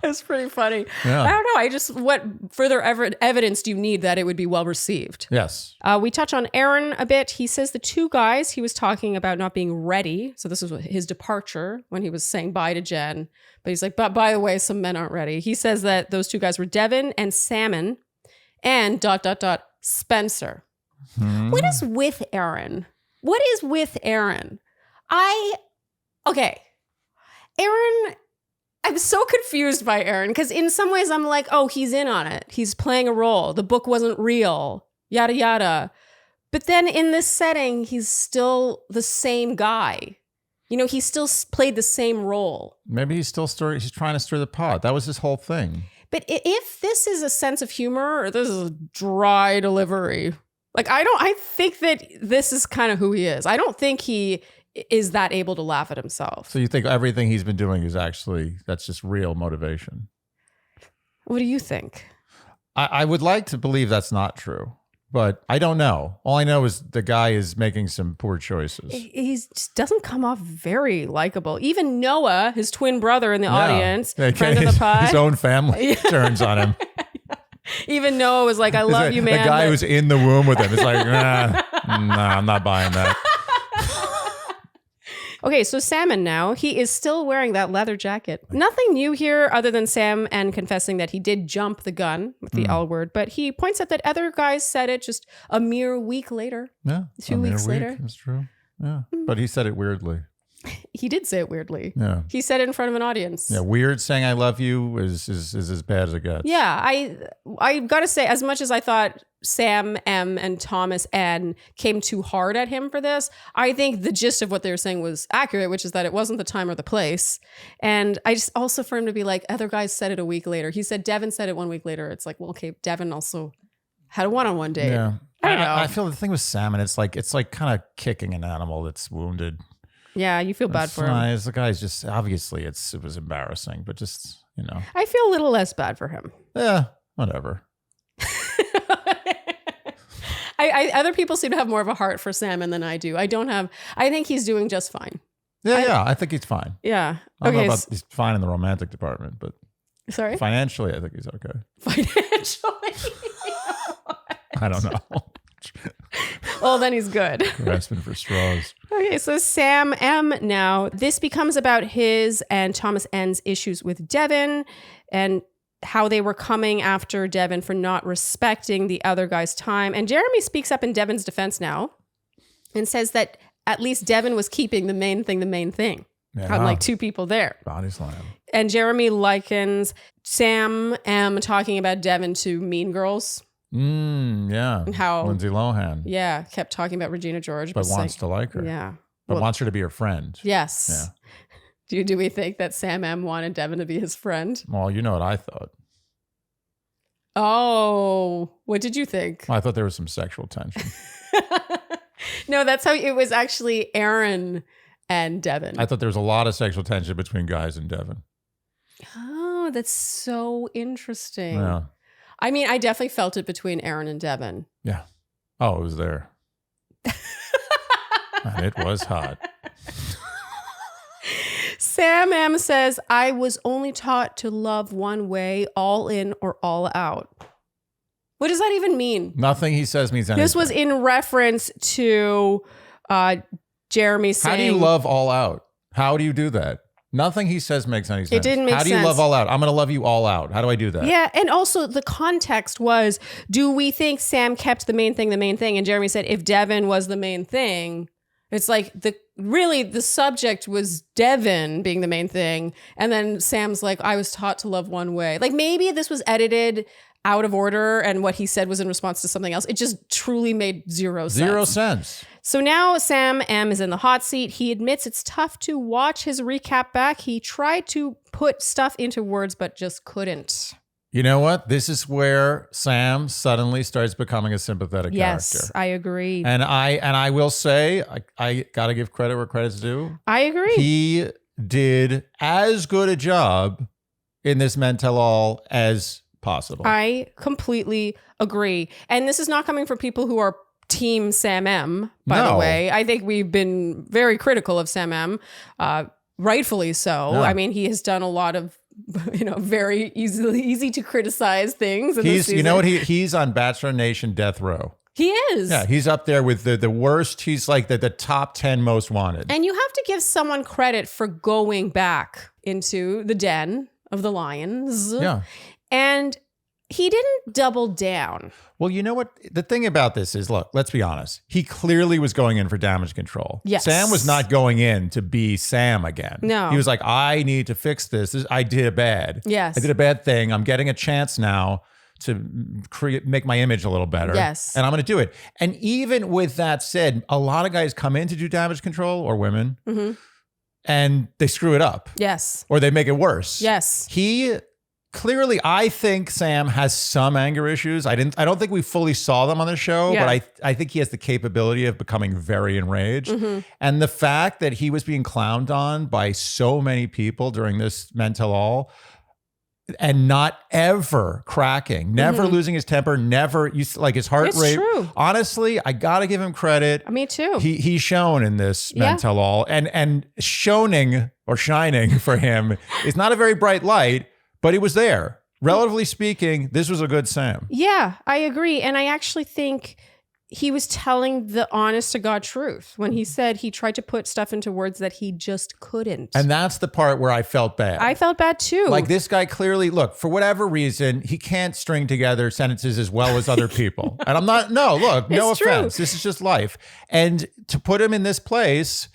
It's pretty funny. Yeah. I don't know. What further evidence do you need that it would be well received? Yes. We touch on Aaron a bit. He says the two guys he was talking about not being ready. So this was his departure when he was saying bye to Jenn. But he's like, but by the way, some men aren't ready. He says that those two guys were Devin and Salmon and ... Spencer. What is with Aaron? What is with Aaron? Aaron... I'm so confused by Aaron because in some ways I'm like, oh, he's in on it. He's playing a role. The book wasn't real, yada, yada. But then in this setting, he's still the same guy. You know, he still played the same role. Maybe he's trying to stir the pot. That was his whole thing. But if this is a sense of humor or this is a dry delivery, I think that this is kind of who he is. I don't think he is that able to laugh at himself. So you think everything he's been doing is that's just real motivation? What do you think? I would like to believe that's not true, but I don't know. All I know is the guy is making some poor choices. He just doesn't come off very likable. Even Noah, his twin brother in the audience, friend of the pod. His own family turns on him. Even Noah was like, I love you, man. The guy who's in the womb with him is like, nah, I'm not buying that. Okay, so Salmon now, he is still wearing that leather jacket. Nothing new here other than Sam and confessing that he did jump the gun with the L word, but he points out that other guys said it just a mere week later. Yeah. 2 weeks later. That's true. Yeah. But he said it weirdly. He did say it weirdly. Yeah. He said it in front of an audience. Yeah, weird saying I love you is as bad as it gets. Yeah, I got to say, as much as I thought Sam M and Thomas N came too hard at him for this, I think the gist of what they were saying was accurate, which is that it wasn't the time or the place. And I just also for him to be like, other guys said it a week later. He said Devin said it 1 week later. It's like, well, okay, Devin also had a one-on-one date. Yeah. I don't know. I feel the thing with Salmon, it's like kind of kicking an animal that's wounded. Yeah, you feel bad for him. The guy's just, obviously it was embarrassing, but just, you know. I feel a little less bad for him. Yeah, whatever. Other people seem to have more of a heart for Salmon than I do. I think he's doing just fine. Yeah, I think he's fine. Yeah. I don't know about he's fine in the romantic department, but sorry? Financially, I think he's okay. Financially? I don't know. Well, then he's good. Grasping for straws. Okay, so Sam M now. This becomes about his and Thomas N's issues with Devin and how they were coming after Devin for not respecting the other guy's time. And Jeremy speaks up in Devin's defense now and says that at least Devin was keeping the main thing. Yeah. Unlike two people there. Body slam. And Jeremy likens Sam M talking about Devin to Mean Girls. Yeah. And how Lindsay Lohan. Yeah, kept talking about Regina George. But wants to like her. Yeah. But wants her to be her friend. Yes. Yeah. Do we think that Sam M wanted Devin to be his friend? Well, you know what I thought. Oh, what did you think? Well, I thought there was some sexual tension. No, that's how it was actually Aaron and Devin. I thought there was a lot of sexual tension between guys and Devin. Oh, that's so interesting. Yeah. I mean, I definitely felt it between Aaron and Devin. Yeah. Oh, it was there. And it was hot. Sam M says, I was only taught to love one way, all in or all out. What does that even mean? Nothing he says means anything. This was in reference to Jeremy saying... How do you love all out? How do you do that? Nothing he says makes any sense. It didn't make sense. How do you love all out? I'm going to love you all out. How do I do that? Yeah, and also the context was, do we think Sam kept the main thing? And Jeremy said, if Devin was the main thing, it's like the subject was Devin being the main thing. And then Sam's like, I was taught to love one way. Like maybe this was edited out of order and what he said was in response to something else. It just truly made zero sense. So now Sam M is in the hot seat. He admits it's tough to watch his recap back. He tried to put stuff into words, but just couldn't. You know what? This is where Sam suddenly starts becoming a sympathetic character. Yes, I agree. And I will say, I got to give credit where credit's due. I agree. He did as good a job in this men tell all as possible. I completely agree. And this is not coming from people who are Team Sam M, by the way. I think we've been very critical of Sam M, rightfully so. Yeah. I mean, he has done a lot of, very easy to criticize things. You know what? He's on Bachelor Nation death row. He is. Yeah, he's up there with the worst. He's like the top 10 most wanted. And you have to give someone credit for going back into the den of the lions. Yeah. And he didn't double down. Well, you know what? The thing about this is, look, let's be honest. He clearly was going in for damage control. Yes. Sam was not going in to be Sam again. No. He was like, I need to fix this. I did a bad. Yes. I did a bad thing. I'm getting a chance now to make my image a little better. Yes. And I'm going to do it. And even with that said, a lot of guys come in to do damage control, or women, and they screw it up. Yes. Or they make it worse. Yes. Clearly, I think Sam has some anger issues. I don't think we fully saw them on the show, but I think he has the capability of becoming very enraged. And the fact that he was being clowned on by so many people during this Men Tell All and not ever cracking, never losing his temper, never like his heart rate. True. Honestly, I got to give him credit. Me too. He's shown in this Men Tell All, and shining for him is not a very bright light. But he was there. Relatively speaking, this was a good Sam. Yeah, I agree. And I actually think he was telling the honest to God truth when he said he tried to put stuff into words that he just couldn't. And that's the part where I felt bad. I felt bad too. Like this guy clearly, look, for whatever reason, he can't string together sentences as well as other people. And I'm not, no offense. This is just life. And to put him in this place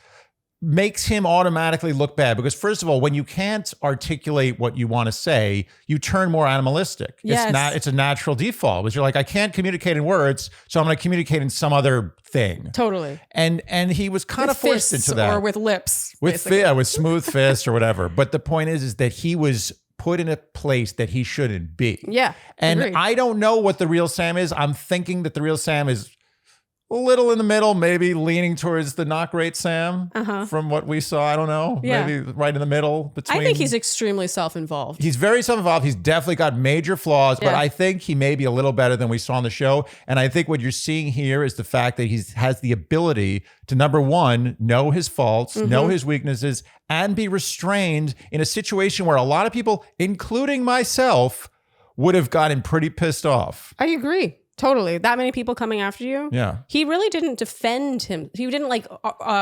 makes him automatically look bad because, first of all, when you can't articulate what you want to say, you turn more animalistic. Yes. It's a natural default, because you're like, I can't communicate in words, so I'm going to communicate in some other thing. Totally. And he was kind of forced into that. Or with lips. With smooth fists or whatever. But the point is that he was put in a place that he shouldn't be. Yeah. And agreed. I don't know what the real Sam is. I'm thinking that the real Sam is a little in the middle, maybe leaning towards the not great Sam from what we saw. I don't know. Yeah. Maybe right in the middle between. I think he's extremely self-involved. He's very self-involved. He's definitely got major flaws, but I think he may be a little better than we saw on the show. And I think what you're seeing here is the fact that he has the ability to, number one, know his faults, know his weaknesses, and be restrained in a situation where a lot of people, including myself, would have gotten pretty pissed off. I agree. Totally. That many people coming after you. Yeah. He really didn't defend him. He didn't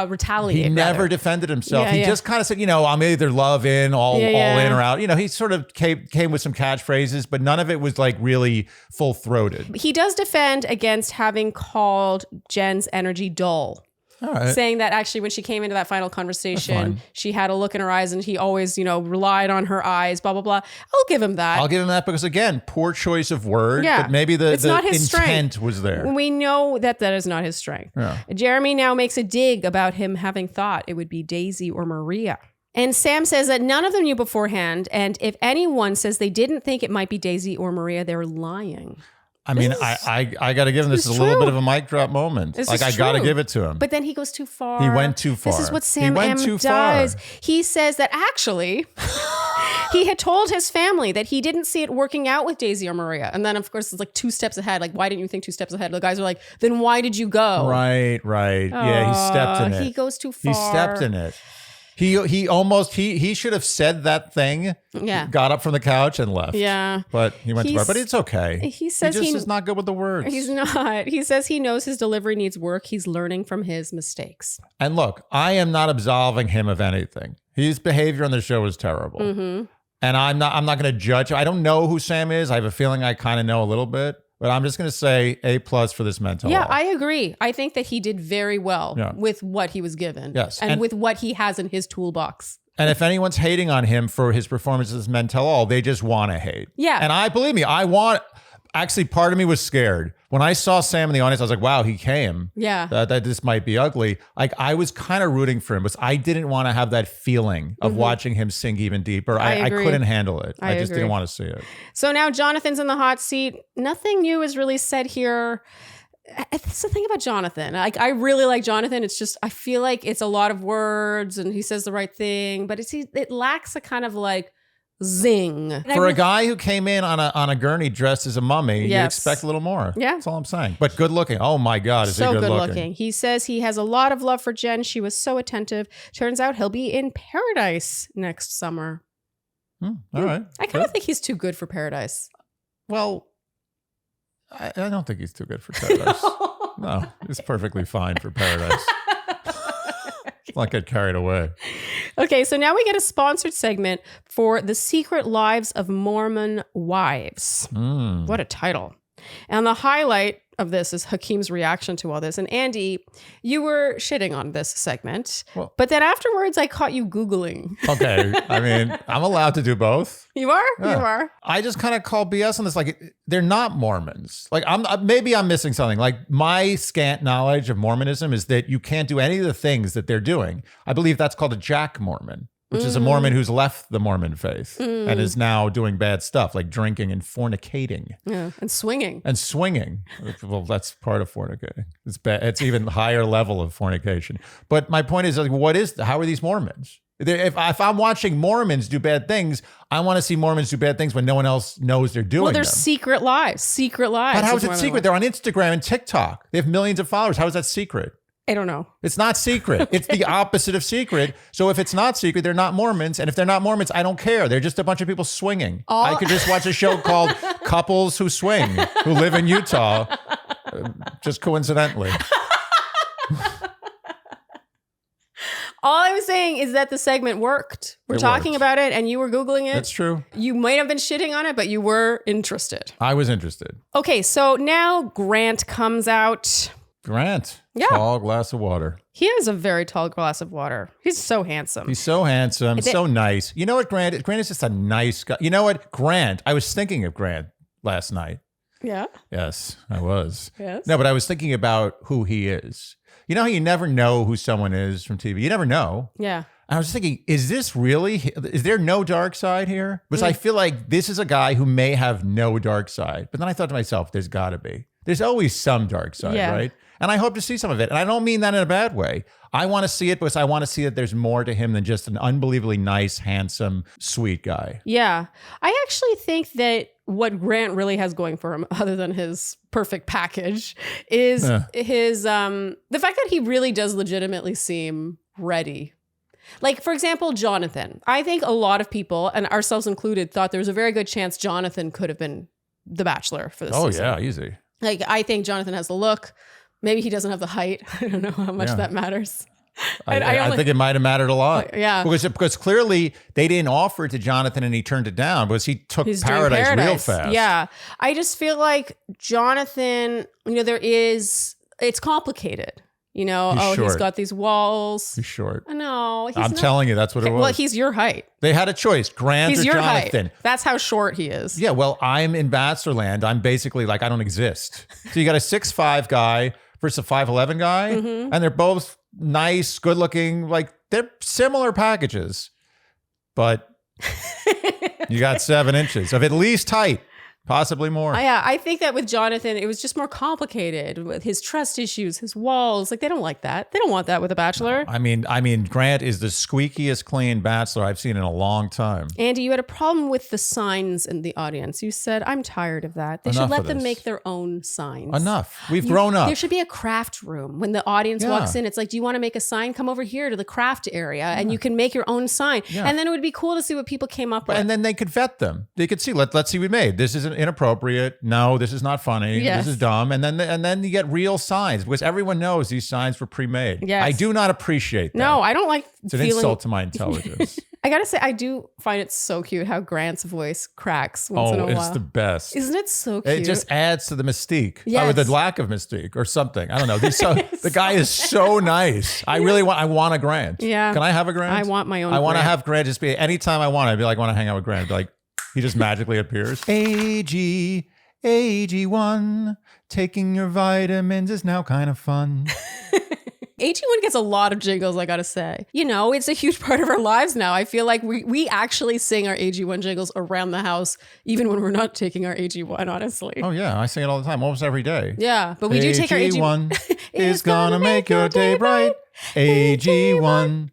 retaliate. He never defended himself. Yeah, he just kind of said, I'm either love in, all in or out. He sort of came with some catchphrases, but none of it was like really full throated. He does defend against having called Jen's energy dull. All right. Saying that actually when she came into that final conversation, she had a look in her eyes and he always, relied on her eyes, blah, blah, blah. I'll give him that. I'll give him that because, again, poor choice of word, but maybe the intent strength. was there. We know that is not his strength. Yeah. Jeremy now makes a dig about him having thought it would be Daisy or Maria. And Sam says that none of them knew beforehand. And if anyone says they didn't think it might be Daisy or Maria, they're lying. I mean, I got to give him this is a little bit of a mic drop moment. Like, I got to give it to him. But then he goes too far. He went too far. This is what Sam M does. He says that actually he had told his family that he didn't see it working out with Daisy or Maria. And then, of course, it's like 2 steps ahead. Like, why didn't you think 2 steps ahead? The guys are like, then why did you go? Right. Yeah, he stepped in it. He goes too far. He stepped in it. He should have said that thing. Yeah. Got up from the couch and left. Yeah. But he went too far. But it's okay. He says he just is not good with the words. He's not. He says he knows his delivery needs work. He's learning from his mistakes. And look, I am not absolving him of anything. His behavior on the show is terrible. Mm-hmm. And I'm not going to judge. I don't know who Sam is. I have a feeling I kind of know a little bit. But I'm just going to say A+ for this mental. Yeah, I agree. I think that he did very well with what he was given. Yes. And with what he has in his toolbox. And if anyone's hating on him for his performance as mental, they just want to hate. Yeah. And believe me, actually, part of me was scared. When I saw Sam in the audience, I was like, wow, he came. Yeah. That this might be ugly. Like, I was kind of rooting for him, but I didn't want to have that feeling of watching him sink even deeper. I couldn't handle it. I just didn't want to see it. So now Jonathon's in the hot seat. Nothing new is really said here. That's the thing about Jonathon. Like, I really like Jonathon. It's just, I feel like it's a lot of words and he says the right thing, but it lacks a kind of like zing. For a guy who came in on a gurney dressed as a mummy, you expect a little more. Yeah. That's all I'm saying. But good looking. Oh my God, is he good looking? He says he has a lot of love for Jenn. She was so attentive. Turns out he'll be in Paradise next summer. All right. I kind of think he's too good for Paradise. Well, I don't think he's too good for Paradise. No, he's perfectly fine for Paradise. Let's not get carried away. Okay, so now we get a sponsored segment for The Secret Lives of Mormon Wives. What a title. And the highlight of this is Hakeem's reaction to all this. And Andy, you were shitting on this segment, but then afterwards I caught you Googling. Okay, I mean, I'm allowed to do both. You are? Yeah. You are. I just kind of call BS on this. Like, they're not Mormons. Like, maybe I'm missing something. Like, my scant knowledge of Mormonism is that you can't do any of the things that they're doing. I believe that's called a Jack Mormon, which is a Mormon who's left the Mormon faith and is now doing bad stuff like drinking and fornicating. Yeah, and swinging. Well, that's part of fornicating. It's bad. It's even higher level of fornication. But my point is, like, how are these Mormons? If I'm watching Mormons do bad things, I want to see Mormons do bad things when no one else knows they're doing them. Well, they're secret lives. But how is it secret? They're on Instagram and TikTok. They have millions of followers. How is that secret? I don't know. It's not secret. It's the opposite of secret. So if it's not secret, they're not Mormons. And if they're not Mormons, I don't care. They're just a bunch of people swinging. I could just watch a show called Couples Who Swing, who live in Utah, just coincidentally. All I was saying is that the segment worked. We're talking about it and you were Googling it. That's true. You might have been shitting on it, but you were interested. I was interested. Okay, so now Grant comes out. Grant. Yeah. Tall glass of water. He has a very tall glass of water. He's so handsome. He's so handsome, so nice. You know what, Grant? Grant is just a nice guy. You know what, Grant? I was thinking of Grant last night. Yeah? Yes, I was. Yes? No, but I was thinking about who he is. You know how you never know who someone is from TV? You never know. Yeah. I was thinking, is there no dark side here? Because I feel like this is a guy who may have no dark side. But then I thought to myself, there's got to be. There's always some dark side, right? And I hope to see some of it. And I don't mean that in a bad way. I want to see it because I want to see that there's more to him than just an unbelievably nice, handsome, sweet guy. Yeah. I actually think that what Grant really has going for him, other than his perfect package, is his the fact that he really does legitimately seem ready. Like, for example, Jonathon. I think a lot of people, and ourselves included, thought there was a very good chance Jonathon could have been the Bachelor for this season. Oh, yeah, easy. Like, I think Jonathon has the look. Maybe he doesn't have the height. I don't know how much that matters. I think it might have mattered a lot. Yeah. Because clearly they didn't offer it to Jonathon and he turned it down because he took Paradise real fast. Yeah. I just feel like Jonathon, it's complicated. He's got these walls. He's short. No, he's I'm telling you, that's what it was. Well, he's your height. They had a choice, Grant or Jonathon. Height. That's how short he is. Yeah, well, I'm in Bachelorland. I'm basically like, I don't exist. So you got a 6'5" guy versus a 5'11" guy, and they're both nice, good looking, like they're similar packages. but you got 7 inches of at least height. Possibly more. Yeah, I think that with Jonathon, it was just more complicated with his trust issues, his walls. Like, they don't like that. They don't want that with a bachelor. I mean, Grant is the squeakiest clean bachelor I've seen in a long time. Andy, you had a problem with the signs in the audience. You said, I'm tired of that. They should let them make their own signs. Enough. We've grown up. There should be a craft room. When the audience walks in, it's like, do you want to make a sign? Come over here to the craft area and you can make your own sign. Yeah. And then it would be cool to see what people came up with. And then they could vet them. They could see, let's see what we made. This isn't inappropriate. No, this is not funny. Yes. This is dumb. And then you get real signs because everyone knows these signs were pre-made. Yes. I do not appreciate that. No, I don't like It's an insult to my intelligence. I gotta say, I do find it so cute how Grant's voice cracks once in a while. Oh, it's the best. Isn't it so cute? It just adds to the mystique. Yes. Or the lack of mystique or something. I don't know. The guy is so nice. I want a Grant. Yeah. Can I have a Grant? I want my own I want to have Grant just be, anytime I want to, I'd be like, I want to hang out with Grant. Be like, he just magically appears. AG1, taking your vitamins is now kind of fun. AG1 gets a lot of jingles, I gotta say. You know, it's a huge part of our lives now. I feel like we actually sing our AG1 jingles around the house, even when we're not taking our AG1, honestly. Oh yeah, I sing it all the time, almost every day. Yeah, but we do take our AG1. Is gonna make your day bright. AG1,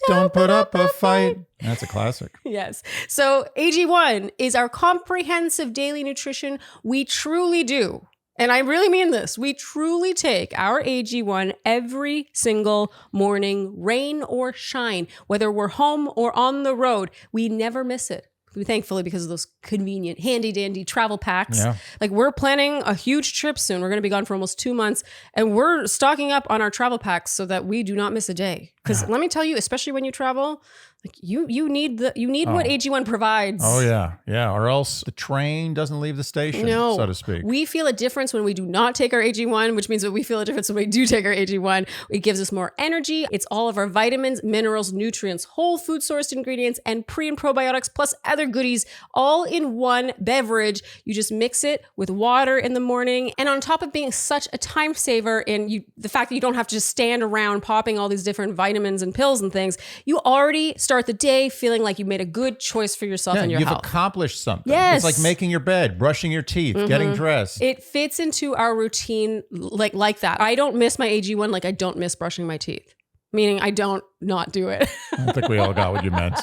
don't put up a fight. That's a classic. Yes. So AG1 is our comprehensive daily nutrition. We truly do. And I really mean this. We truly take our AG1 every single morning, rain or shine, whether we're home or on the road. We never miss it. Thankfully, because of those convenient, handy dandy travel packs. Yeah. Like, we're planning a huge trip soon. We're going to be gone for almost 2 months, and we're stocking up on our travel packs so that we do not miss a day. Because let me tell you, especially when you travel, like you need what AG1 provides. Oh yeah, or else the train doesn't leave the station, so to speak. We feel a difference when we do not take our AG1, which means that we feel a difference when we do take our AG1. It gives us more energy. It's all of our vitamins, minerals, nutrients, whole food sourced ingredients, and pre and probiotics, plus other goodies, all in one beverage. You just mix it with water in the morning, and on top of being such a time saver, and the fact that you don't have to just stand around popping all these different vitamins and pills and things, you already start the day feeling like you made a good choice for yourself and your health. You've accomplished something. Yes. It's like making your bed, brushing your teeth, getting dressed. It fits into our routine like that. I don't miss my AG1 like I don't miss brushing my teeth. Meaning I don't not do it. I think we all got what you meant.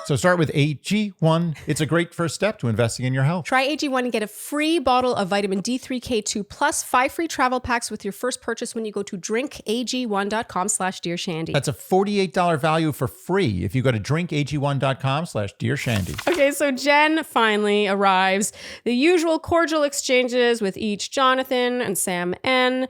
So start with AG1. It's a great first step to investing in your health. Try AG1 and get a free bottle of vitamin D3K2 plus 5 free travel packs with your first purchase when you go to drinkag1.com/dearshandy. That's a $48 value for free if you go to drinkag1.com/dearshandy. Okay, so Jenn finally arrives. The usual cordial exchanges with each Jonathon and Salmon.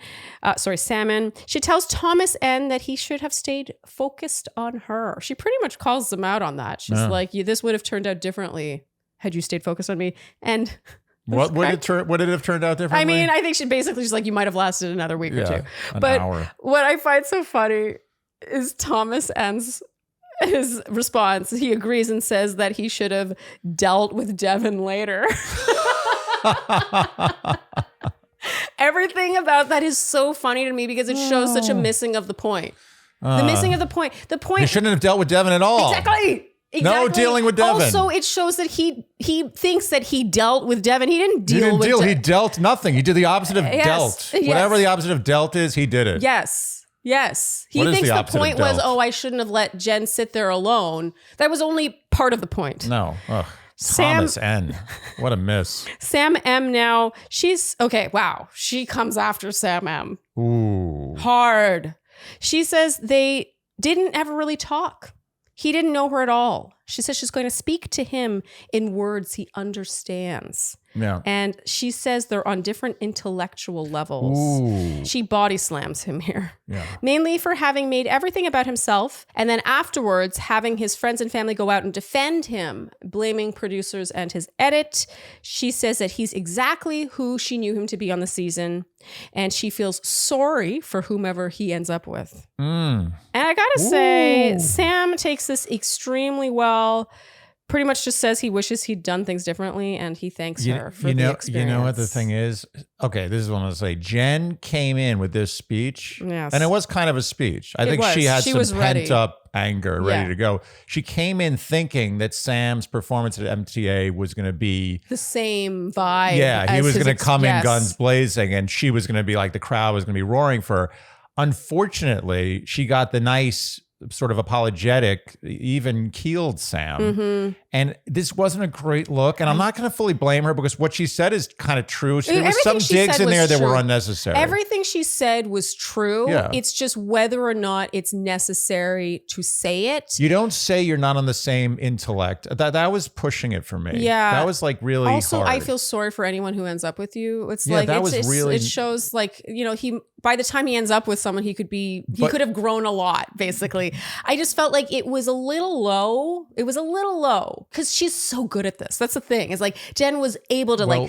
She tells Thomas N that he should have stayed focused on her. She pretty much calls him out on that. She's like, this would have turned out differently had you stayed focused on me. And what would it have turned out differently? I mean, I think she basically just like, you might have lasted another week or two. But hour. What I find so funny is Thomas N's his response. He agrees and says that he should have dealt with Devin later. Everything about that is so funny to me because it shows such a missing of the point. The missing of the point. The point. He shouldn't have dealt with Devin at all. Exactly. No dealing with Devin. Also, it shows that he thinks that he dealt with Devin. He didn't deal with Devin. He dealt nothing. He did the opposite of dealt. Yes. Whatever the opposite of dealt is, he did it. Yes. He thinks the point was, I shouldn't have let Jenn sit there alone. That was only part of the point. No. Ugh. Thomas N. What a miss. Sam M now, she's, okay, wow. She comes after Sam M. Ooh. Hard. She says they didn't ever really talk. He didn't know her at all. She says she's going to speak to him in words he understands. Yeah. And she says they're on different intellectual levels. Ooh. She body slams him here. Yeah. Mainly for having made everything about himself. And then afterwards, having his friends and family go out and defend him, blaming producers and his edit. She says that he's exactly who she knew him to be on the season. And she feels sorry for whomever he ends up with. And I gotta say, Sam takes this extremely well. pretty much just says he wishes he'd done things differently, and he thanks her for the experience. You know what the thing is? Okay, this is what I'm going to say. Jenn came in with this speech, and it was kind of a speech. I think she had some pent-up anger ready to go. She came in thinking that Sam's performance at MTA was going to be the same vibe. Yeah, he was going to come in guns blazing, and she was going to be like, the crowd was going to be roaring for her. Unfortunately, she got the nice sort of apologetic, even keeled Sam. And this wasn't a great look. And I'm not going to fully blame her because what she said is kind of true. There was some digs in there that were unnecessary. Everything she said was true. Yeah. It's just whether or not it's necessary to say it. You don't say you're not on the same intellect. That was pushing it for me. Yeah. That was like really also, hard. I feel sorry for anyone who ends up with you. It's like, it shows like, by the time he ends up with someone, he could have grown a lot, basically. I just felt like it was a little low. It was a little low because she's so good at this. That's the thing. It's like Jenn was able to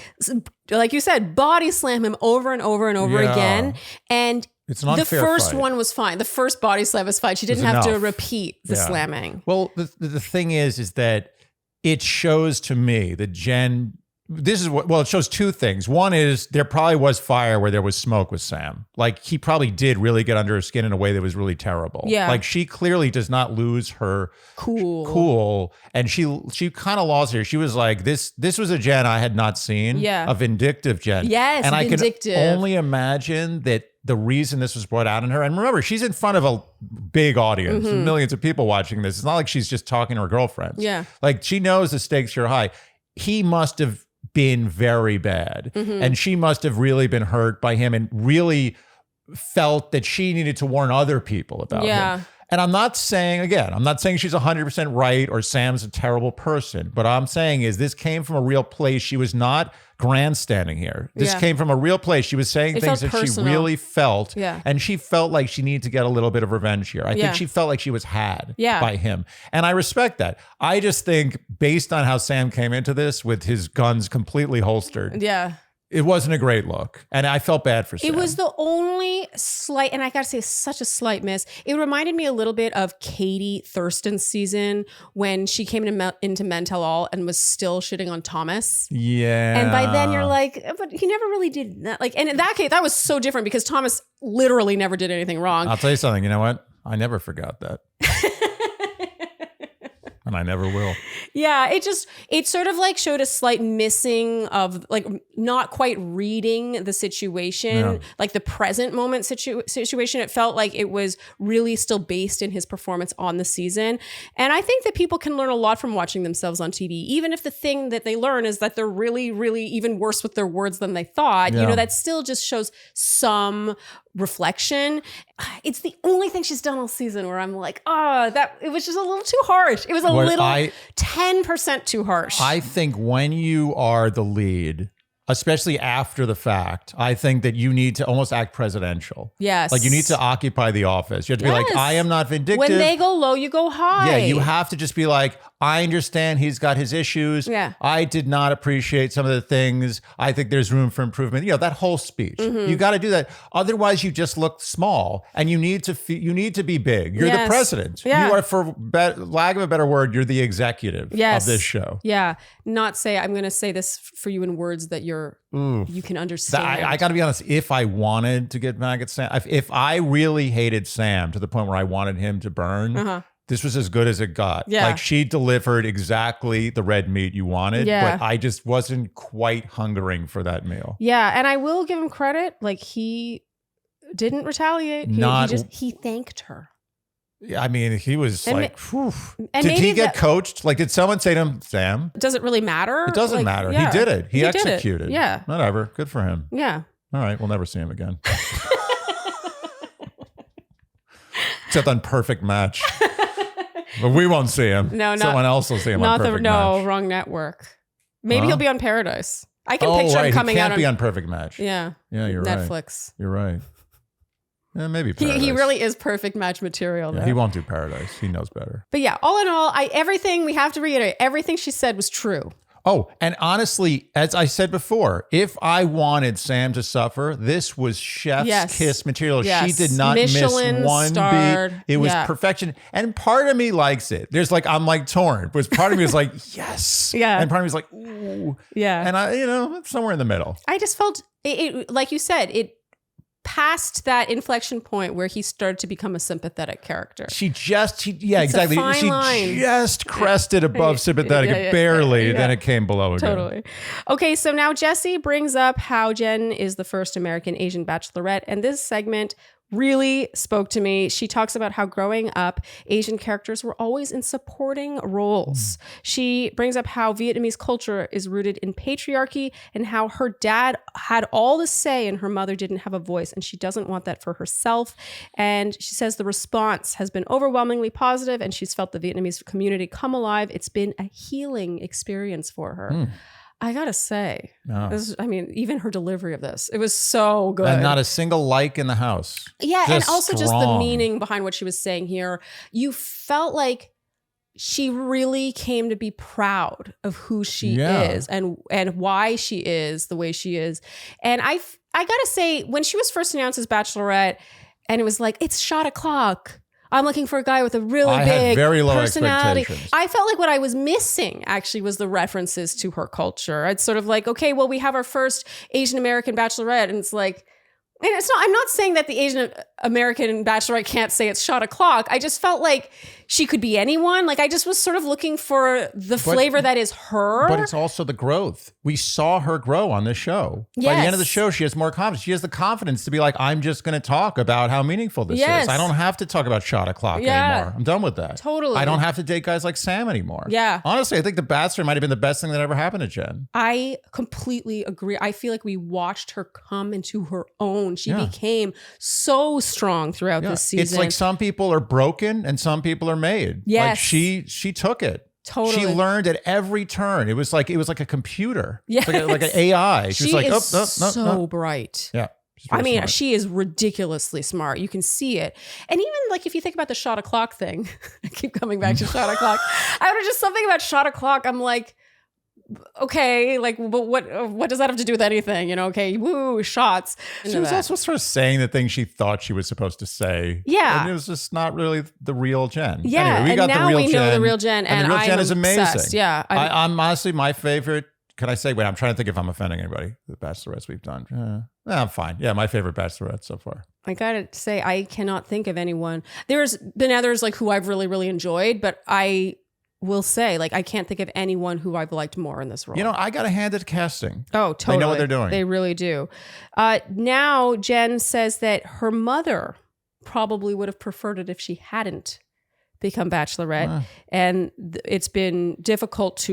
like you said, body slam him over and over and over again. And it's not the first one was fine. The first body slam was fine. She didn't have to repeat the slamming. Well, the thing is that it shows to me that Jenn, it shows two things. One is there probably was fire where there was smoke with Sam. Like he probably did really get under her skin in a way that was really terrible. Yeah. Like she clearly does not lose her cool. And she kind of lost her. She was like, this was a Jenn I had not seen. Yeah. A vindictive Jenn. Yes, and vindictive. I could only imagine that the reason this was brought out in her, and remember, she's in front of a big audience, millions of people watching this. It's not like she's just talking to her girlfriends. Yeah. Like she knows the stakes are high. He must have been very bad. And she must have really been hurt by him and really felt that she needed to warn other people about him. And I'm not saying she's 100% right or Sam's a terrible person. But I'm saying is this came from a real place. She was not grandstanding here. This came from a real place. She was saying things that she really felt. Yeah. And she felt like she needed to get a little bit of revenge here. I think she felt like she was had by him. And I respect that. I just think based on how Sam came into this with his guns completely holstered. Yeah. It wasn't a great look. And I felt bad for Sam. It was the only slight, and I got to say, such a slight miss. It reminded me a little bit of Katie Thurston's season when she came into Men Tell All and was still shitting on Thomas. Yeah. And by then you're like, but he never really did that. Like, and in that case, that was so different because Thomas literally never did anything wrong. I'll tell you something. You know what? I never forgot that. And I never will. Yeah, it sort of like showed a slight missing of like not quite reading the situation, like the present moment situation. It felt like it was really still based in his performance on the season. And I think that people can learn a lot from watching themselves on TV, even if the thing that they learn is that they're really, really even worse with their words than they thought. Yeah. That still just shows some reflection. It's the only thing she's done all season where I'm like, it was just a little too harsh. It was a little 10% too harsh. I think when you are the lead, especially after the fact, I think that you need to almost act presidential. Yes. Like you need to occupy the office. You have to be like, I am not vindictive. When they go low, you go high. Yeah, you have to just be like, I understand he's got his issues. Yeah. I did not appreciate some of the things. I think there's room for improvement. That whole speech. You got to do that. Otherwise, you just look small, and you need to be big. You're the president. Yeah. You are, for lack of a better word, you're the executive of this show. Yeah. I'm going to say this for you in words that you can understand. I got to be honest. If I wanted to get back at Sam, if I really hated Sam to the point where I wanted him to burn, this was as good as it got. Yeah. Like she delivered exactly the red meat you wanted, but I just wasn't quite hungering for that meal. Yeah. And I will give him credit. Like he didn't retaliate. He thanked her. I mean, he was like, did he get coached? Like, did someone say to him, Sam? Does it really matter? It doesn't matter. Yeah. He did it. He executed. Yeah. Whatever. Good for him. Yeah. All right. We'll never see him again. Except on Perfect Match. But we won't see him. No, someone else will see him on Perfect Match. Wrong network. Maybe he'll be on Paradise. I can picture him coming out. He can't be on Perfect Match. Yeah. Yeah, you're right. Netflix. You're right. Yeah, maybe Paradise. He really is Perfect Match material. Yeah, he won't do Paradise. He knows better. But yeah, all in all, everything we have to reiterate, everything she said was true. Oh, and honestly, as I said before, if I wanted Sam to suffer, this was chef's kiss material. Yes. She did not Michelin miss one starred. beat. It was perfection. And part of me likes it. I'm like torn. Because part of me is like, yes. Yeah. And part of me is like, ooh. Yeah. And somewhere in the middle. I just felt it like you said, it past that inflection point where he started to become a sympathetic character. Exactly. She just crested above sympathetic, barely. Then it came below again. Totally. Okay, so now Jesse brings up how Jenn is the first American Asian Bachelorette, and this segment really spoke to me. She talks about how growing up, Asian characters were always in supporting roles. She brings up how Vietnamese culture is rooted in patriarchy and how her dad had all the say and her mother didn't have a voice, and she doesn't want that for herself. And she says the response has been overwhelmingly positive and she's felt the Vietnamese community come alive. It's been a healing experience for her. I gotta say, even her delivery of this, it was so good. And not a single like in the house. Yeah, and also just the meaning behind what she was saying here. You felt like she really came to be proud of who she is and why she is the way she is. And I gotta say, when she was first announced as Bachelorette, and it was like, it's shot o'clock. I'm looking for a guy with a really big very low personality. Expectations. I felt like what I was missing actually was the references to her culture. It's sort of like, okay, well, we have our first Asian American Bachelorette, and it's like, and it's not, I'm not saying that the Asian American Bachelorette can't say it's shot o'clock. I just felt like she could be anyone. Like I just was sort of looking for the flavor that is her. But it's also the growth. We saw her grow on this show. By the end of the show, she has more confidence. She has the confidence to be like, I'm just going to talk about how meaningful this is. I don't have to talk about shot o'clock anymore. I'm done with that. Totally. I don't have to date guys like Sam anymore. Yeah. Honestly, I think The Bachelor might have been the best thing that ever happened to Jenn. I completely agree. I feel like we watched her come into her own. She became so strong throughout this season. It's like some people are broken and some people are made. Yes. Like she took it. Totally. She learned at every turn. It was like a computer. Yes. Like an AI. She was like, is so bright. Yeah. Smart. She is ridiculously smart. You can see it. And even like if you think about the shot o'clock thing, I keep coming back to shot o'clock. I don't know, just something about shot o'clock. I'm like, okay, like, but what does that have to do with anything? Okay, woo, shots. She was also sort of saying the thing she thought she was supposed to say. Yeah. And it was just not really the real Jenn. Yeah, anyway, we got now the real we Jenn, know the real Jenn. And the real Jenn is amazing. Obsessed. Yeah. I'm honestly my favorite. Can I say, wait, I'm trying to think if I'm offending anybody. The Bachelorettes we've done. I'm fine. Yeah, my favorite Bachelorette so far. I gotta say, I cannot think of anyone. There's been others like who I've really, really enjoyed, but I will say, like, I can't think of anyone who I've liked more in this role. I got to hand it to casting. Oh, totally. They know what they're doing. They really do. Now, Jenn says that her mother probably would have preferred it if she hadn't become Bachelorette. And it's been difficult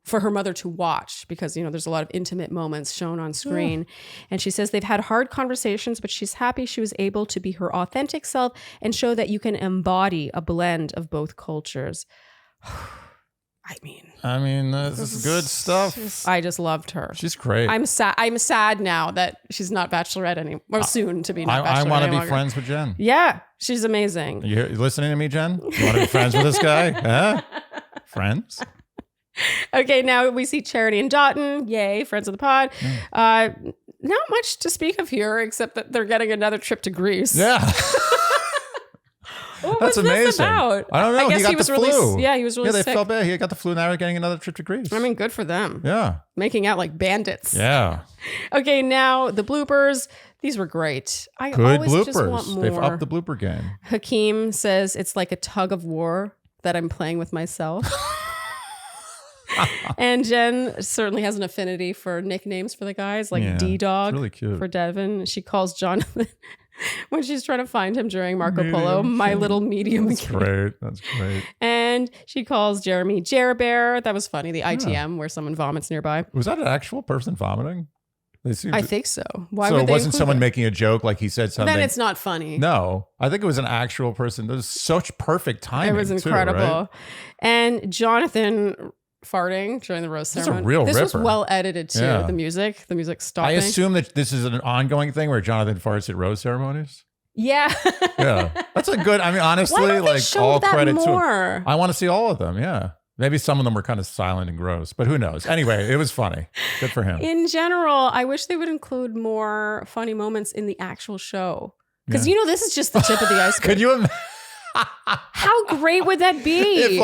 for her mother to watch because, there's a lot of intimate moments shown on screen. And she says they've had hard conversations, but she's happy she was able to be her authentic self and show that you can embody a blend of both cultures. I mean, this is good stuff. I just loved her. She's great. I'm sad now that she's not Bachelorette anymore. Or soon to be not Bachelorette. I want to be friends with Jenn. Yeah, she's amazing. You listening to me, Jenn? You want to be friends with this guy? Huh? Friends? Okay, now we see Charity and Jonathon. Yay, friends of the pod. Not much to speak of here, except that they're getting another trip to Greece. Yeah. That's amazing. This about? I don't know. I guess he got the flu. He was really sick. Yeah, they felt bad. He got the flu. Now they're getting another trip to Greece. I mean, good for them. Yeah. Making out like bandits. Yeah. Okay, now the bloopers. These were great. I good always bloopers. Just want more. They've upped the blooper game. Hakeem says it's like a tug of war that I'm playing with myself. And Jenn certainly has an affinity for nicknames for the guys, like D-Dog really cute. For Devin. She calls Jonathon when she's trying to find him during Marco Polo, my little medium. That's great. And she calls Jeremy Jer-Bear. That was funny. The ITM where someone vomits nearby. Was that an actual person vomiting? I think so. Why so would they it wasn't someone making a joke like he said something? Then it's not funny. No, I think it was an actual person. It was such perfect timing. It was incredible. Too, right? And Jonathon farting during the rose ceremony. This is a real ripper. Was well edited too. Yeah. The music stopping. I assume that this is an ongoing thing where Jonathon farts at rose ceremonies. Yeah. Yeah. That's a good, honestly, why don't they like show all that credit more? to him. I want to see all of them. Yeah. Maybe some of them were kind of silent and gross, but who knows? Anyway, it was funny. Good for him. In general, I wish they would include more funny moments in the actual show. Because, this is just the tip of the iceberg. Could you imagine? How great would that be?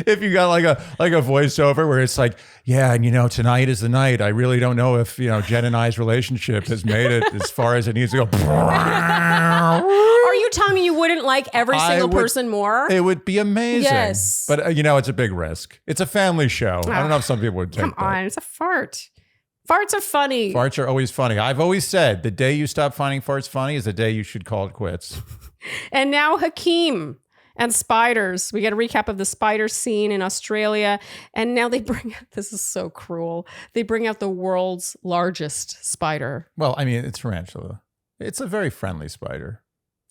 If you got like a voiceover where it's like, yeah, and tonight is the night. I really don't know if Jen and I's relationship has made it as far as it needs to go. Are you telling me you wouldn't like every single person more? It would be amazing. Yes, but it's a big risk. It's a family show. I don't know if some people would take that. Come on, it's a fart. Farts are funny. Farts are always funny. I've always said the day you stop finding farts funny is the day you should call it quits. And now Hakeem. And spiders. We get a recap of the spider scene in Australia. And now they bring out, this is so cruel. They bring out the world's largest spider. Well, I mean, it's tarantula. It's a very friendly spider.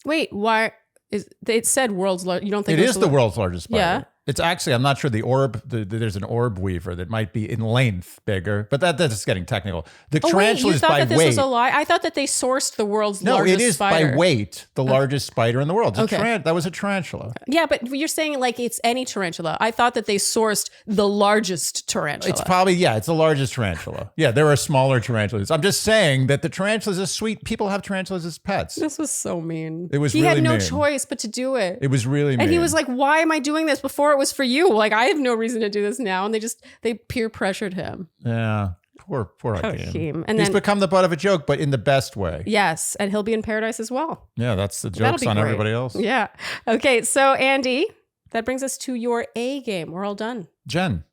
Wait, why? It said world's largest. You don't think it is the world's largest spider? Yeah. It's actually, I'm not sure the orb, there's an orb weaver that might be in length bigger, but that's just getting technical. The tarantula is by weight. You thought that this was a lie? I thought that they sourced the world's largest spider. No, it is by weight the largest spider in the world. That was a tarantula. Yeah, but you're saying like it's any tarantula. I thought that they sourced the largest tarantula. It's probably, it's the largest tarantula. Yeah, there are smaller tarantulas. I'm just saying that the tarantula is sweet. People have tarantulas as pets. This was so mean. It was really mean. He had no choice but to do it. It was really mean. And he was like, why am I doing this? Before it was for you. Like, I have no reason to do this now. And they peer pressured him. Yeah. Poor Hakeem. And he's become the butt of a joke, but in the best way. Yes. And he'll be in paradise as well. Yeah, that's the jokes on everybody else. Yeah. Okay. So, Andy, that brings us to your A game. We're all done. Jenn.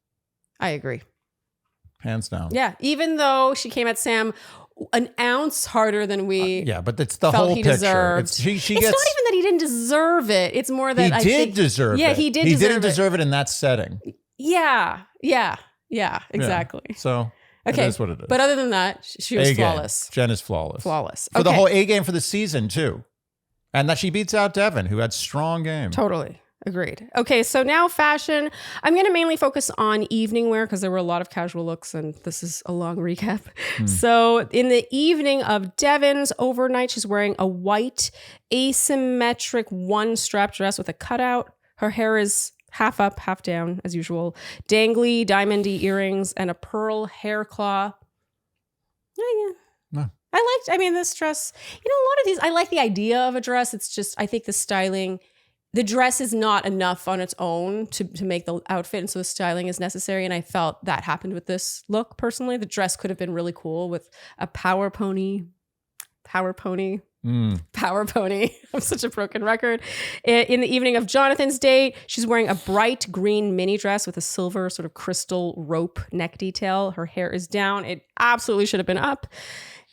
I agree. Hands down. Yeah. Even though she came at Sam an ounce harder than we but it's the whole picture. Deserved. It's not even that he didn't deserve it. It's more that he did deserve it. Yeah, he did. He didn't deserve it in that setting. Yeah, exactly. Yeah. So it is what it is. But other than that, she was flawless. Jenn is flawless. Flawless. For the whole A game for the season too, and that she beats out Devin, who had strong game. Totally. Agreed. Okay, so now fashion. I'm going to mainly focus on evening wear because there were a lot of casual looks and this is a long recap. So in the evening of Devin's overnight, she's wearing a white asymmetric one-strap dress with a cutout. Her hair is half up, half down as usual. Dangly, diamondy earrings and a pearl hair claw. No. This dress, a lot of these, I like the idea of a dress. It's just, I think the styling... The dress is not enough on its own to make the outfit, and so the styling is necessary. And I felt that happened with this look personally. The dress could have been really cool with a power pony. Power pony. I'm such a broken record. In the evening of Jonathon's date, she's wearing a bright green mini dress with a silver sort of crystal rope neck detail. Her hair is down. It absolutely should have been up.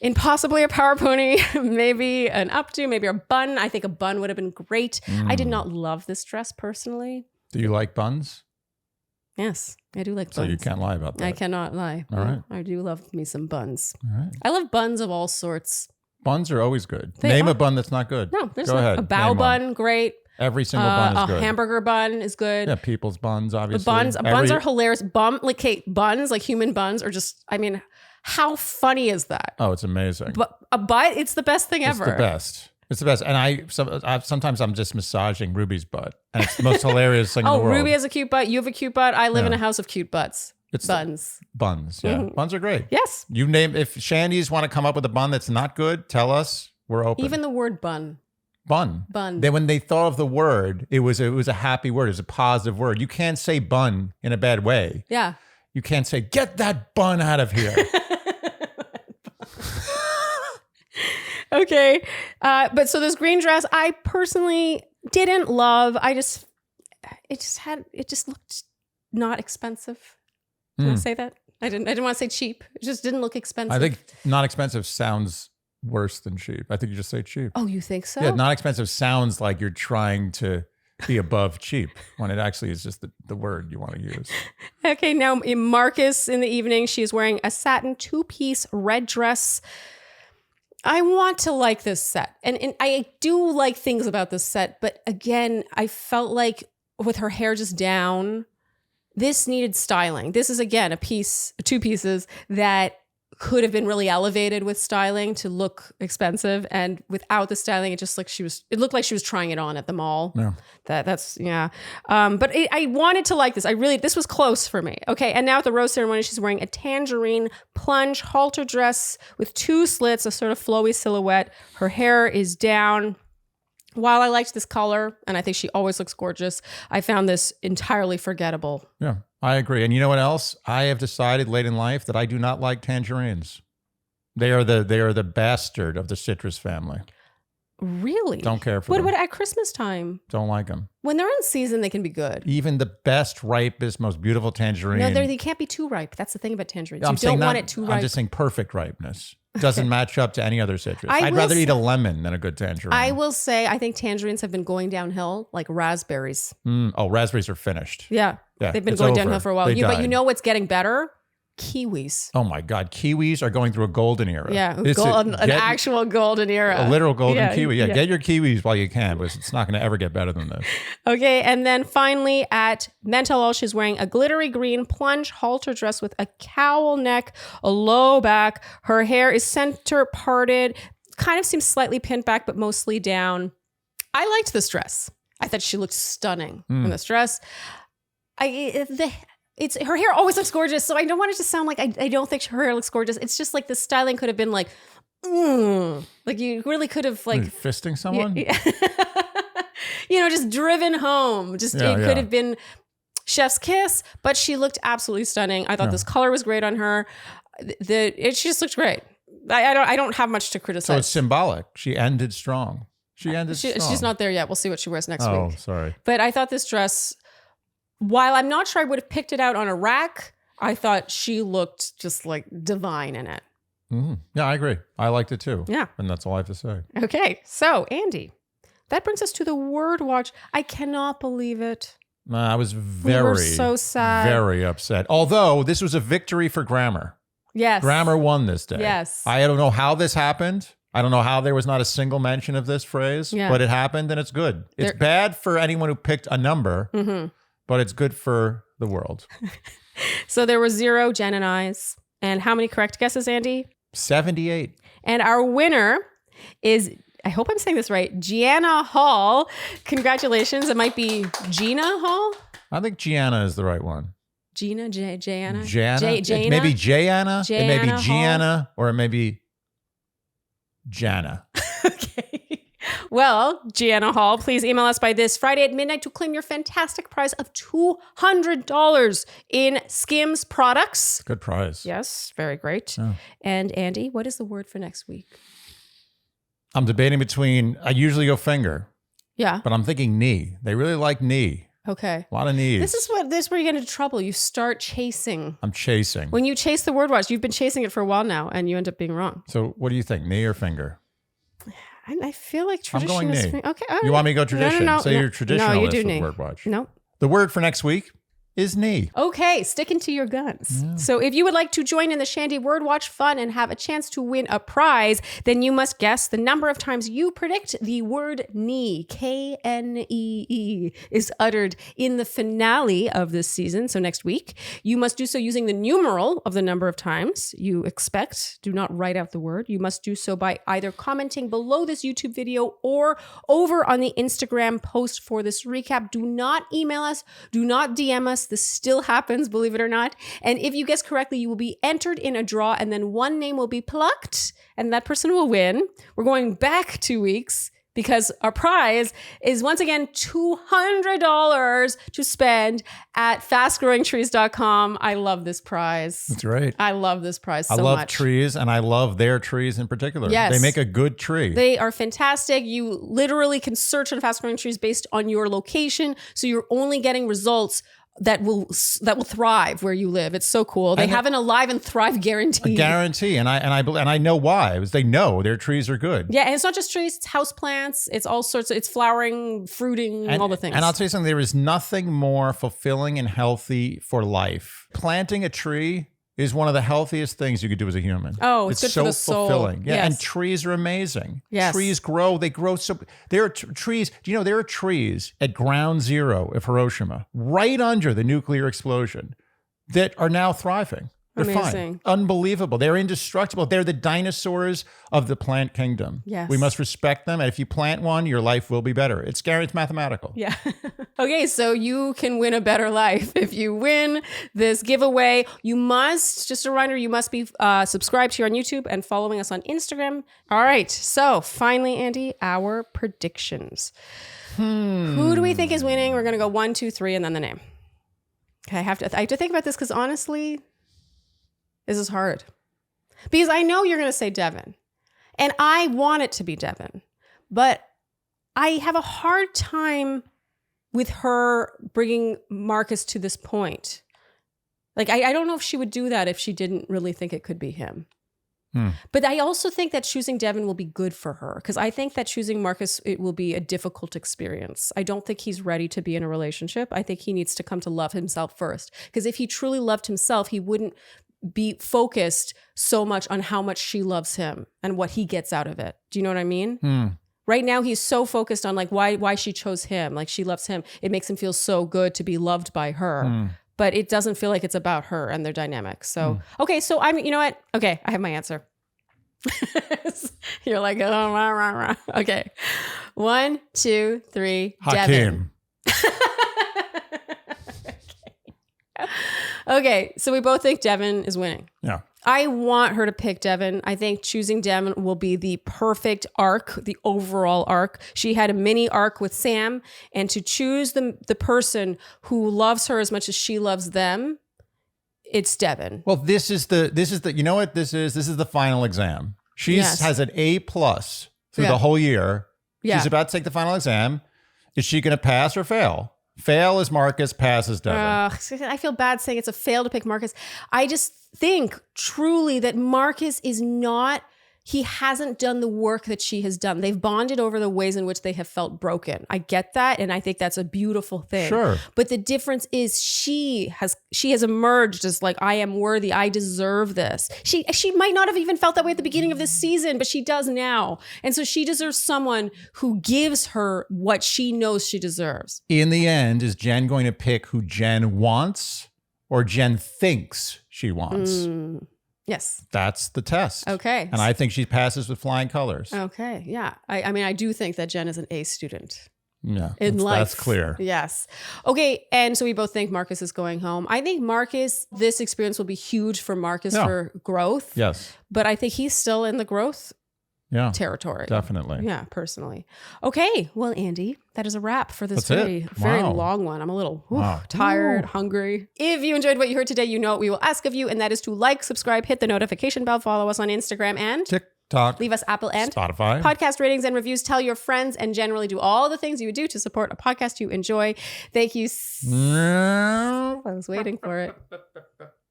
In possibly a power pony, maybe an updo, maybe a bun. I think a bun would have been great. I did not love this dress personally. Do you like buns? Yes, I do like buns. So you can't lie about that. I cannot lie. All right. I do love me some buns. All right. I love buns of all sorts. Buns are always good. Name a bun that's not good. No, there's Go ahead. A bao bun, great. Every single bun is good. A hamburger bun is good. Yeah, people's buns, obviously. Buns are hilarious. Buns, like human buns are just, how funny is that? Oh, it's amazing. But a butt, it's the best thing ever. It's the best. And sometimes I'm just massaging Ruby's butt. And it's the most hilarious thing in the world. Ruby has a cute butt. You have a cute butt. I live in a house of cute butts. It's buns. Buns, yeah. Mm-hmm. Buns are great. Yes. You name, if Shandy's want to come up with a bun that's not good, tell us. We're open. Even the word bun. Bun. Then when they thought of the word, it was a happy word. It was a positive word. You can't say bun in a bad way. Yeah. You can't say, get that bun out of here. Okay. But so this green dress, I personally didn't love. It just looked not expensive. Did I say that? I didn't want to say cheap. It just didn't look expensive. I think not expensive sounds worse than cheap. I think you just say cheap. Oh, you think so? Yeah, not expensive sounds like you're trying to be above cheap when it actually is just the word you want to use. Okay, now in Marcus in the evening, she is wearing a satin 2-piece red dress. I want to like this set. And I do like things about this set. But again, I felt like with her hair just down, this needed styling. This is, again, 2 pieces that could have been really elevated with styling to look expensive, and without the styling, it looked like she was trying it on at the mall. Yeah. But I wanted to like this. This was close for me. Okay, and now at the rose ceremony, she's wearing a tangerine plunge halter dress with 2 slits, a sort of flowy silhouette. Her hair is down. While I liked this color, and I think she always looks gorgeous, I found this entirely forgettable. Yeah, I agree. And you know what else? I have decided late in life that I do not like tangerines. They are the bastard of the citrus family. Really? Don't care for them. What about at Christmas time? Don't like them. When they're in season, they can be good. Even the best, ripest, most beautiful tangerine. No, they can't be too ripe. That's the thing about tangerines. You don't want it too ripe. I'm just saying perfect ripeness. Doesn't match up to any other citrus. I'd rather eat a lemon than a good tangerine. I will say, I think tangerines have been going downhill like raspberries. Raspberries are finished. Yeah. They've been going downhill for a while. But you know what's getting better? Kiwis. Oh my God. Kiwis are going through a golden era. Yeah. An actual golden era. A literal golden kiwi. Yeah. Get your kiwis while you can, because it's not going to ever get better than this. Okay. And then finally at Mental, she's wearing a glittery green plunge halter dress with a cowl neck, a low back. Her hair is center parted, kind of seems slightly pinned back, but mostly down. I liked this dress. I thought she looked stunning in this dress. Her hair always looks gorgeous, so I don't want it to sound like I don't think her hair looks gorgeous. It's just like the styling could have been like, like you really could have like fisting someone, just driven home. It could have been chef's kiss, but she looked absolutely stunning. I thought this color was great on her. She just looked great. I don't have much to criticize. So it's symbolic. She ended strong. She's not there yet. We'll see what she wears next week. Oh, sorry. But I thought this dress, while I'm not sure I would have picked it out on a rack, I thought she looked just like divine in it. Mm-hmm. Yeah, I agree. I liked it too. Yeah. And that's all I have to say. Okay. So, Andy, that brings us to the word watch. I cannot believe it. I was we were so sad. Very upset. Although this was a victory for grammar. Yes. Grammar won this day. Yes. I don't know how this happened. I don't know how there was not a single mention of this phrase, but it happened and it's good. It's bad for anyone who picked a number, but it's good for the world. So there were 0 Jenn and I's. And how many correct guesses, Andy? 78. And our winner is, I hope I'm saying this right, Gianna Hall. Congratulations. It might be Gina Hall. I think Gianna is the right one. Gianna? Jana? It may be Jana. It may be Gianna, or it may be Jana. Okay. Well, Gianna Hall, please email us by this Friday at midnight to claim your fantastic prize of $200 in Skims products. Good prize. Yes, very great. Oh. And Andy, what is the word for next week? I'm debating between, I usually go finger. Yeah. But I'm thinking knee. They really like knee. Okay. A lot of knees. This is where you get into trouble. You start chasing. I'm chasing. When you chase the word watch, you've been chasing it for a while now, and you end up being wrong. So what do you think, knee or finger? I feel like tradition. I'm going knee. Okay. You want me to go tradition? No, so you're traditionalist no, you do with knee. word watch. No. The word for next week is knee. Okay, sticking to your guns. Yeah. So if you would like to join in the Shandy Word Watch fun and have a chance to win a prize, then you must guess the number of times you predict the word knee, Knee, is uttered in the finale of this season. So next week, you must do so using the numeral of the number of times you expect. Do not write out the word. You must do so by either commenting below this YouTube video or over on the Instagram post for this recap. Do not email us. Do not DM us. This still happens, believe it or not. And if you guess correctly, you will be entered in a draw, and then one name will be plucked, and that person will win. We're going back 2 weeks because our prize is once again $200 to spend at fastgrowingtrees.com. I love this prize. That's right. I love this prize so much. I love trees, and I love their trees in particular. Yes. They make a good tree. They are fantastic. You literally can search on Fast Growing Trees based on your location, so you're only getting results that will thrive where you live. It's so cool. They have an alive and thrive guarantee. A guarantee, and I know why. Because they know their trees are good. Yeah, and it's not just trees; it's houseplants. It's all sorts of. It's flowering, fruiting, all the things. And I'll tell you something. There is nothing more fulfilling and healthy for life. Planting a tree is one of the healthiest things you could do as a human. Oh, it's good for the soul. Fulfilling. Yeah, yes. And trees are amazing. Yes. Trees grow. They grow so. There are trees. Do you know there are trees at ground zero of Hiroshima, right under the nuclear explosion, that are now thriving. They're Amazing. fine. Unbelievable. They're indestructible. They're the dinosaurs of the plant kingdom. Yes. We must respect them. And if you plant one, your life will be better. It's scary. It's mathematical. Yeah. Okay, so you can win a better life. If you win this giveaway, you must, just a reminder, you must be subscribed here on YouTube and following us on Instagram. All right. So finally, Andy, our predictions. Who do we think is winning? We're going to go 1, 2, 3, and then the name. Okay, I have to think about this because honestly, this is hard. Because I know you're going to say Devin. And I want it to be Devin. But I have a hard time with her bringing Marcus to this point. Like, I don't know if she would do that if she didn't really think it could be him. But I also think that choosing Devin will be good for her because I think that choosing Marcus, it will be a difficult experience. I don't think he's ready to be in a relationship. I think he needs to come to love himself first because if he truly loved himself, he wouldn't be focused so much on how much she loves him and what he gets out of it. Do you know what I mean? Right now, he's so focused on like why she chose him. Like she loves him. It makes him feel so good to be loved by her. But it doesn't feel like it's about her and their dynamic. So, okay. So you know what? Okay. I have my answer. You're like, oh, rah, rah, rah. Okay. 1, 2, 3. Devin. Okay. So we both think Devin is winning. Yeah. I want her to pick Devin. I think choosing Devin will be the perfect arc, the overall arc. She had a mini arc with Sam, and to choose the person who loves her as much as she loves them, it's Devin. Well, this is the you know what this is? This is the final exam. She has an A+ through the whole year. Yeah. She's about to take the final exam. Is she going to pass or fail? Fail is Marcus, pass is Devin. I feel bad saying it's a fail to pick Marcus. I just think truly that Marcus is not, he hasn't done the work that she has done. They've bonded over the ways in which they have felt broken. I get that. And I think that's a beautiful thing. Sure. But the difference is she has emerged as like, I am worthy. I deserve this. She might not have even felt that way at the beginning of this season, but she does now. And so she deserves someone who gives her what she knows she deserves. In the end, is Jenn going to pick who Jenn wants or Jenn thinks she wants? Yes. That's the test. Okay. And I think she passes with flying colors. Okay. Yeah. I mean, I do think that Jenn is an A student. Yeah. In life. That's clear. Yes. Okay. And so we both think Marcus is going home. I think Marcus, this experience will be huge for Marcus for growth. Yes. But I think he's still in the growth territory. Definitely. Yeah, personally. Okay. Well, Andy, that is a wrap for this That's very long one. I'm a little tired, hungry. If you enjoyed what you heard today, you know what we will ask of you, and that is to like, subscribe, hit the notification bell, follow us on Instagram, and TikTok, leave us Apple and Spotify podcast ratings and reviews. Tell your friends and generally do all the things you would do to support a podcast you enjoy. Thank you. I was waiting for it.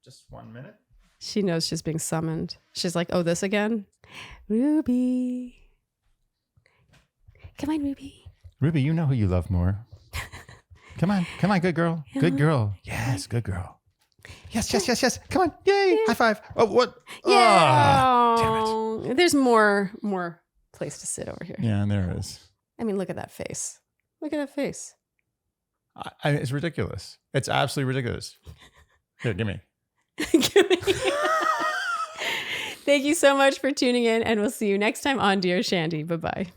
Just 1 minute. She knows she's being summoned. She's like, oh, this again? Ruby. Come on, Ruby. Ruby, you know who you love more. Come on, good girl. Good girl. Yes, good girl. Yes. Come on. Yay. High five. Oh, what? Yeah. Damn it. There's more place to sit over here. Yeah, there is. I mean, look at that face. Look at that face. It's ridiculous. It's absolutely ridiculous. Here, give me. Thank you so much for tuning in, and we'll see you next time on Dear Shandy. Bye-bye.